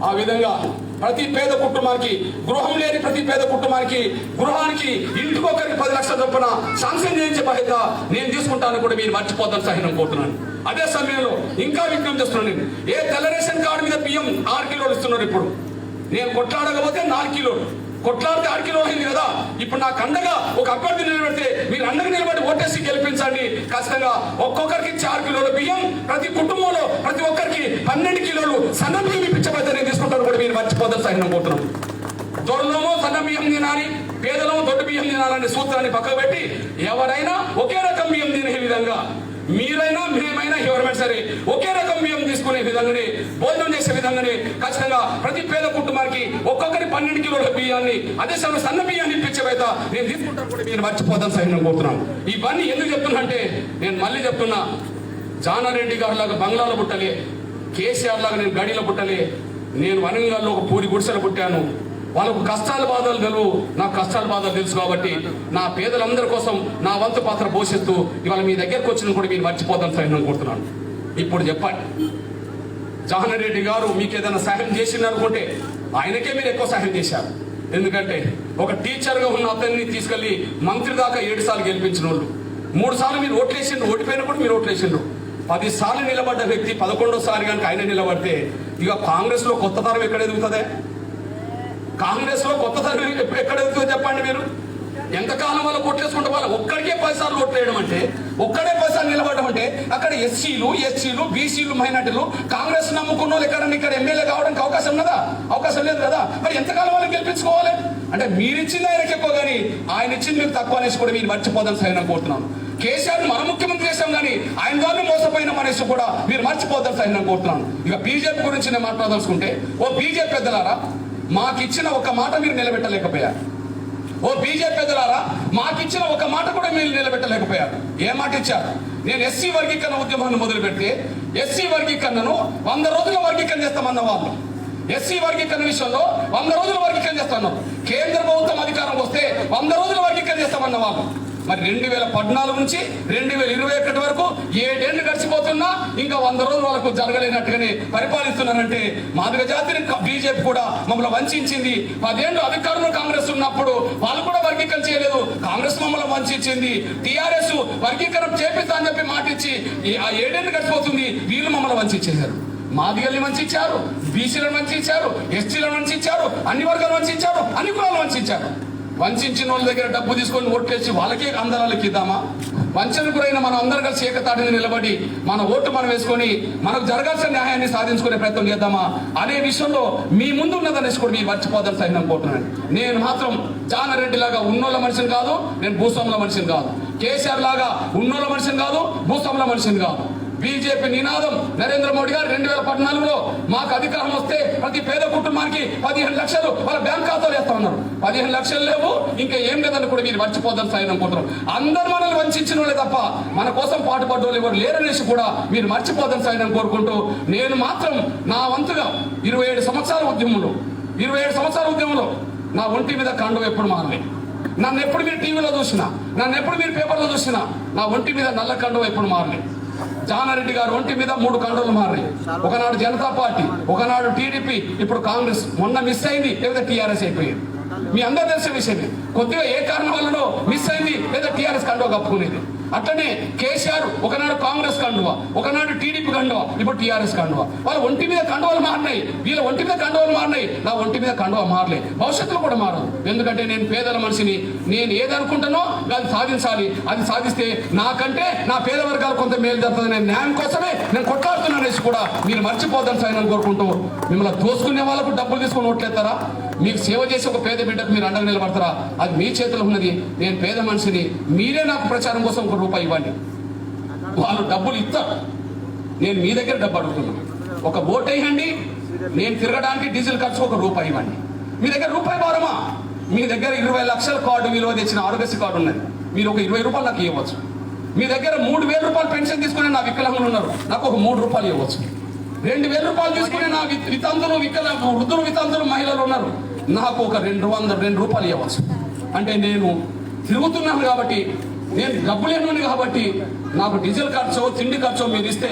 ఆ విధంగా ప్రతి పేద కుటుంబానికి, గృహం లేని ప్రతి పేద కుటుంబానికి, గృహానికి ఇంటికొకరికి 10 లక్షల చొప్పున శాంక్షన్ చేయించే బాధ్యత నేను తీసుకుంటాను కూడా మీరు మర్చిపోతాను సహినం కోరుతున్నాను. అదే సమయంలో ఇంకా విజ్ఞప్తి చేస్తున్నాను, నేను ఏ తెల్ల రేషన్ కార్డు మీద బియ్యం 6 కిలోలు ఇస్తున్నారు. ఇప్పుడు నేను కొట్లాడకపోతే 4 కిలోలు, కొట్లాడితే 6 కిలోలు అయింది కదా. ఇప్పుడు నాకు అండగా ఒక అభ్యర్థి నిలబెడితే మీరు అండగా నిలబడి ఓటేసి గెలిపించండి. ఖచ్చితంగా ఒక్కొక్కరికి 4 కిలోల బియ్యం, ప్రతి కుటుంబంలో ప్రతి ఒక్కరికి 12 కిలోలు సన్న బియ్యం ఇప్పించబోతే నేను తీసుకుంటాను కూడా మీరు మర్చిపోతారు సహినం కోరుతున్నాం. దొరలోమో సన్న బియ్యం తినాలి, పేదలో దొడ్డు బియ్యం తినాలనే సూత్రాన్ని పక్కకు పెట్టి ఎవరైనా ఒకే రకం బియ్యం తినే విధంగా, మీరైనా మేమైనా ఎవరైనా సరే ఒకే రకం బియ్యం తీసుకునే విధంగానే, భోజనం చేసే విధంగానే ఖచ్చితంగా ప్రతి పేద కుటుంబానికి ఒక్కొక్కరి 12 కిలోల బియ్యాన్ని, అదే సమయంలో సన్న బియ్యాన్ని ఇప్పించేవైతే నేను తీసుకుంటాను కూడా మీరు మర్చిపోతాను సైన్యం కోరుతున్నాను. ఇవన్నీ ఎందుకు చెప్తున్నా అంటే, నేను మళ్ళీ చెప్తున్నా, జానారెడ్డి గారి లాగా బంగ్లాలో పుట్టలే, కేసీఆర్ లాగా నేను గడిలో పుట్టలే, నేను వరంగల్లో ఒక పూరి గుడిసెలో పుట్టాను. వాళ్ళకు కష్టాల బాధలు తెలుసు, నాకు కష్టాల బాధలు తెలుసు కాబట్టి నా పేదలందరి కోసం నా వంతు పాత్ర పోషిస్తూ ఇవాళ మీ దగ్గరకు వచ్చిన కూడా మీరు మర్చిపోతాను సైన్యం కోరుతున్నాను. ఇప్పుడు చెప్పండి, జానారెడ్డి గారు మీకు ఏదైనా సహాయం చేసింది అనుకుంటే ఆయనకే మీరు ఎక్కువ సహాయం చేశారు. ఎందుకంటే ఒక టీచర్గా ఉన్న అతన్ని తీసుకెళ్లి మంత్రి దాకా 7 సార్లు గెలిపించిన వాళ్ళు, 3 సార్లు మీరు ఓట్లేసిండ్రు, ఓడిపోయినా కూడా మీరు ఓట్లేసిండ్రు. 10 సార్లు నిలబడ్డ వ్యక్తి 11వ సారి కనుక ఆయన నిలబడితే ఇక కాంగ్రెస్ లో కొత్త తరం ఎక్కడ ఎదుగుతుంది? కాంగ్రెస్ లో కొత్త తరం ఎక్కడ ఎదుగుతుందో చెప్పండి మీరు. ఎంతకాలం వాళ్ళు కొట్టేసుకుంటే వాళ్ళు ఒక్కడికే 10 సార్లు ఓట్లేయడం అంటే, ఒక్కడే 10 సార్లు నిలబడడం అంటే, అక్కడ ఎస్సీలు, బీసీలు, మైనార్టీలు కాంగ్రెస్ నమ్ముకున్న వాళ్ళు ఎక్కడన్నా ఇక్కడ ఎమ్మెల్యే కావడానికి అవకాశం ఉన్నదా? అవకాశం లేదు కదా. మరి ఎంతకాలం వాళ్ళు గెలిపించుకోవాలి? అంటే మీరు ఇచ్చింది ఆయనకి ఎక్కువ, కానీ ఆయన ఇచ్చింది మీకు తక్కువ అనేసి కూడా మీరు మర్చిపోదని సైన్ కోరుతున్నాను. కేసీఆర్ మన ముఖ్యమంత్రి చేశాం, కానీ ఆయన ద్వారా మోసపోయిన మనిషి కూడా మీరు మర్చిపోతారు సైన్ కోరుతున్నాను. ఇక బీజేపీ గురించి నేను మాట్లాడాల్సుకుంటే, ఓ బీజేపీ పెద్దలారా, మాకిచ్చిన ఒక మాట మీరు నిలబెట్టలేకపోయారు. ఓ బీజేపీ పెద్దలారా, మాకిచ్చిన ఒక మాట కూడా మీరు నిలబెట్టలేకపోయారు. ఏ మాట ఇచ్చారు? నేను ఎస్సీ వర్గీకరణ ఉద్యమాన్ని మొదలు పెడితే ఎస్సీ వర్గీకరణను 100 రోజుల వర్గీకరణ చేస్తామన్న వాళ్ళు, ఎస్సీ వర్గీకరణ విషయంలో 100 రోజుల వర్గీకరణ చేస్తాను. కేంద్ర ప్రభుత్వం అధికారం వస్తే 100 రోజుల వర్గీకరణ చేస్తామన్న వాళ్ళు. మరి 2014 నుంచి 2021 వరకు 7 ఏళ్లు గడిచిపోతున్నా ఇంకా 100 రోజుల వరకు జరగలేనట్టుగానే పరిపాలిస్తున్నారంటే, మాదిగ జాతిని బీజేపీ కూడా మమ్మల్ని వంచింది. 10 ఏళ్ళు అధికారంలో కాంగ్రెస్ ఉన్నప్పుడు వాళ్ళు కూడా వర్గీకరణ చేయలేదు, కాంగ్రెస్ మమ్మల్ని వంచింది. టీఆర్ఎస్ వర్గీకరణ చేపిస్తా అని చెప్పి మాట ఇచ్చి ఆ 7 ఏళ్ళు గడిచిపోతుంది, వీళ్ళు మమ్మల్ని వంచేశారు. మాదిగల్ని వంచారు, బీసీలను వంచారు, ఎస్టీలను వంచారు, అన్ని వర్గాలు వంచారు, అన్ని కులాలు వంచారు. వంచిన వాళ్ళ దగ్గర డబ్బు తీసుకొని ఓట్లేసి వాళ్ళకే అందరాలకి ఇద్దామా? వంచనకు గురైన మనం అందరం కలిసి ఏకతాటిని నిలబడి మన ఓటు మనం వేసుకొని మనకు జరగాల్సిన న్యాయాన్ని సాధించుకునే ప్రయత్నం చేద్దామా అనే విషయంలో మీ ముందు ఉన్నదనేసి కూడా మీరు మర్చిపోదని సైన్ అనుకుంటున్నాను. నేను మాత్రం జానారెడ్డి లాగా ఉన్నోళ్ళ మనిషిని కాదు, నేను భూస్వాముల మనిషిని కాదు. కేసీఆర్ లాగా ఉన్నోళ్ళ మనిషిని కాదు, భూస్వాముల మనిషిని కాదు. బీజేపీ నినాదం నరేంద్ర మోడీ గారు 2014లో మాకు అధికారం వస్తే ప్రతి పేద కుటుంబానికి 15 లక్షలు వాళ్ళ బ్యాంక్ ఖాతాలో వేస్తా ఉన్నారు. 15 లక్షలు లేవు, ఇంకా ఏం లేదని కూడా మీరు మర్చిపోద్దని సాయం అనుకుంటున్నారు. అందరు మనల్ని వంచిన వాళ్ళే తప్ప మన కోసం పాటుపడ్డోళ్ళు ఎవరు లేరనేసి కూడా మీరు మర్చిపోద్దని సాయం కోరుకుంటూ, నేను మాత్రం నా వంతుగా 27 సంవత్సరాల ఉద్యమంలో నా ఒంటి మీద కండువ ఎప్పుడు మారలే. నన్ను ఎప్పుడు మీరు టీవీలో చూసినా, నన్ను ఎప్పుడు మీరు పేపర్లో చూసినా, నా ఒంటి మీద నల్ల కండువ ఎప్పుడు మారలే. జానారెడ్డి గారు ఒంటి మీద 3 కండువలు మారాయి. ఒకనాడు జనతా పార్టీ, ఒకనాడు టీడీపీ, ఇప్పుడు కాంగ్రెస్. మొన్న మిస్ అయింది, లేదా టీఆర్ఎస్ అయిపోయింది. మీ అందరూ తెలిసే విషయమే. కొద్దిగా ఏ కారణం వల్లనో మిస్ అయింది, లేదా టీఆర్ఎస్ కండువ కప్పుకునేది. అట్లనే కేసీఆర్ ఒకనాడు కాంగ్రెస్ కండువ, ఒకనాడు టీడీపీ కండువ, ఇప్పుడు టీఆర్ఎస్ కండువ. వాళ్ళ ఒంటి మీద కండువలు మారినాయి, వీళ్ళ ఒంటి మీద కండువలు మారినాయి, నా ఒంటి మీద కండువ మారలే. భవిష్యత్తులో కూడా మారదు. ఎందుకంటే నేను పేదల మనిషిని. నేను ఏదనుకుంటానో అది సాధించాలి. అది సాధిస్తే నాకంటే నా పేద వర్గాలు కొంత మేలు జరుగుతుంది. నేను న్యాయం కోసమే నేను కొట్లాడుతున్నానేసి కూడా మీరు మర్చిపోద్దని సైన్ కోరుకుంటూ, మిమ్మల్ని దోసుకునే వాళ్ళకు డబ్బులు తీసుకొని ఓట్లేస్తారా? మీకు సేవ చేసి ఒక పేద బిడ్డకు మీరు అండగా నిలబడతారా? అది మీ చేతిలో ఉన్నది. నేను పేద మనిషిని, మీరే నాకు ప్రచారం కోసం ₹1 ఇవ్వండి. వాళ్ళు డబ్బులు ఇస్తారు, నేను మీ దగ్గర డబ్బు అడుగుతున్నాను. ఒక ఓటు వేయండి, నేను తిరగడానికి డీజిల్ ఖర్చు ₹1 ఇవ్వండి. మీ దగ్గర రూపాయి భారమా? మీ దగ్గర 20 లక్షల కార్డు విలువ తెచ్చిన ఆరోగ్యశ్రీ కార్డు ఉన్నది, మీరు ఒక ₹20 నాకు ఇవ్వచ్చు. మీ దగ్గర ₹3,000 పెన్షన్ తీసుకునే నా వికలాంగులు ఉన్నారు, నాకు ఒక ₹3 ఇవ్వచ్చు. ₹2,000 తీసుకునే నా వితంతులు వృద్ధులు వితంతులు మహిళలు ఉన్నారు, నాకు ఒక ₹200 ఇవ్వచ్చు. అంటే నేను తిరుగుతున్నాను కాబట్టి, నేను డబ్బు లేను కాబట్టి నాకు డీజిల్ ఖర్చు, తిండి ఖర్చు మీరు ఇస్తే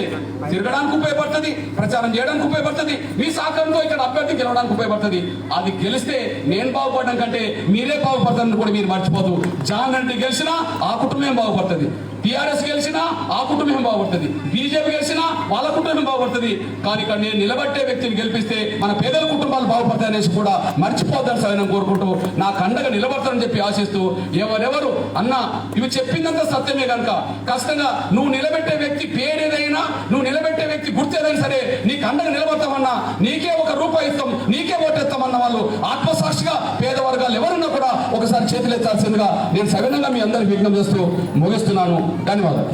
తిరగడానికి ఉపయోగపడుతుంది, ప్రచారం చేయడానికి ఉపయోగపడుతుంది, మీ సహకారంతో ఇక్కడ అభ్యర్థి గెలవడానికి ఉపయోగపడుతుంది. అది గెలిస్తే నేను బాగుపడడం కంటే మీరే బాగుపడతారని కూడా మీరు మర్చిపోదు. జానారెడ్డి గెలిచినా ఆ కుటుంబం బాగుపడుతుంది, టీఆర్ఎస్ గెలిచినా ఆ కుటుంబం బాగుపడుతుంది, బీజేపీ గెలిచినా వాళ్ళ కుటుంబం బాగుపడుతుంది. కానీ ఇక్కడ నేను నిలబట్టే వ్యక్తిని గెలిపిస్తే మన పేదల కుటుంబాలు బాగుపడతాయి అనేసి కూడా మర్చిపోద్దని సైనం కోరుకుంటూ, నాకు అండగా నిలబడతానని చెప్పి ఆశిస్తూ, ఎవరెవరు అన్నా ఇవి చెప్పిందంత సత్యమే కనుక ఖచ్చితంగా నువ్వు నిలబెట్టే వ్యక్తి పేరేదైనా, నువ్వు నిలబెట్టే వ్యక్తి గుర్తేదైనా సరే నీకు అండగా నిలబడతామన్నా, నీకే ₹1 ఇస్తాం, నీకే ఓటేస్తామన్న వాళ్ళు ఆత్మసాక్షిగా పేద వర్గాలు ఎవరున్నా కూడా ఒకసారి చేతులెత్తాల్సిందిగా నేను సవినంగా మీ అందరికి విజ్ఞప్తి చేస్తూ ముగిస్తున్నాను. ధన్యవాదాలు.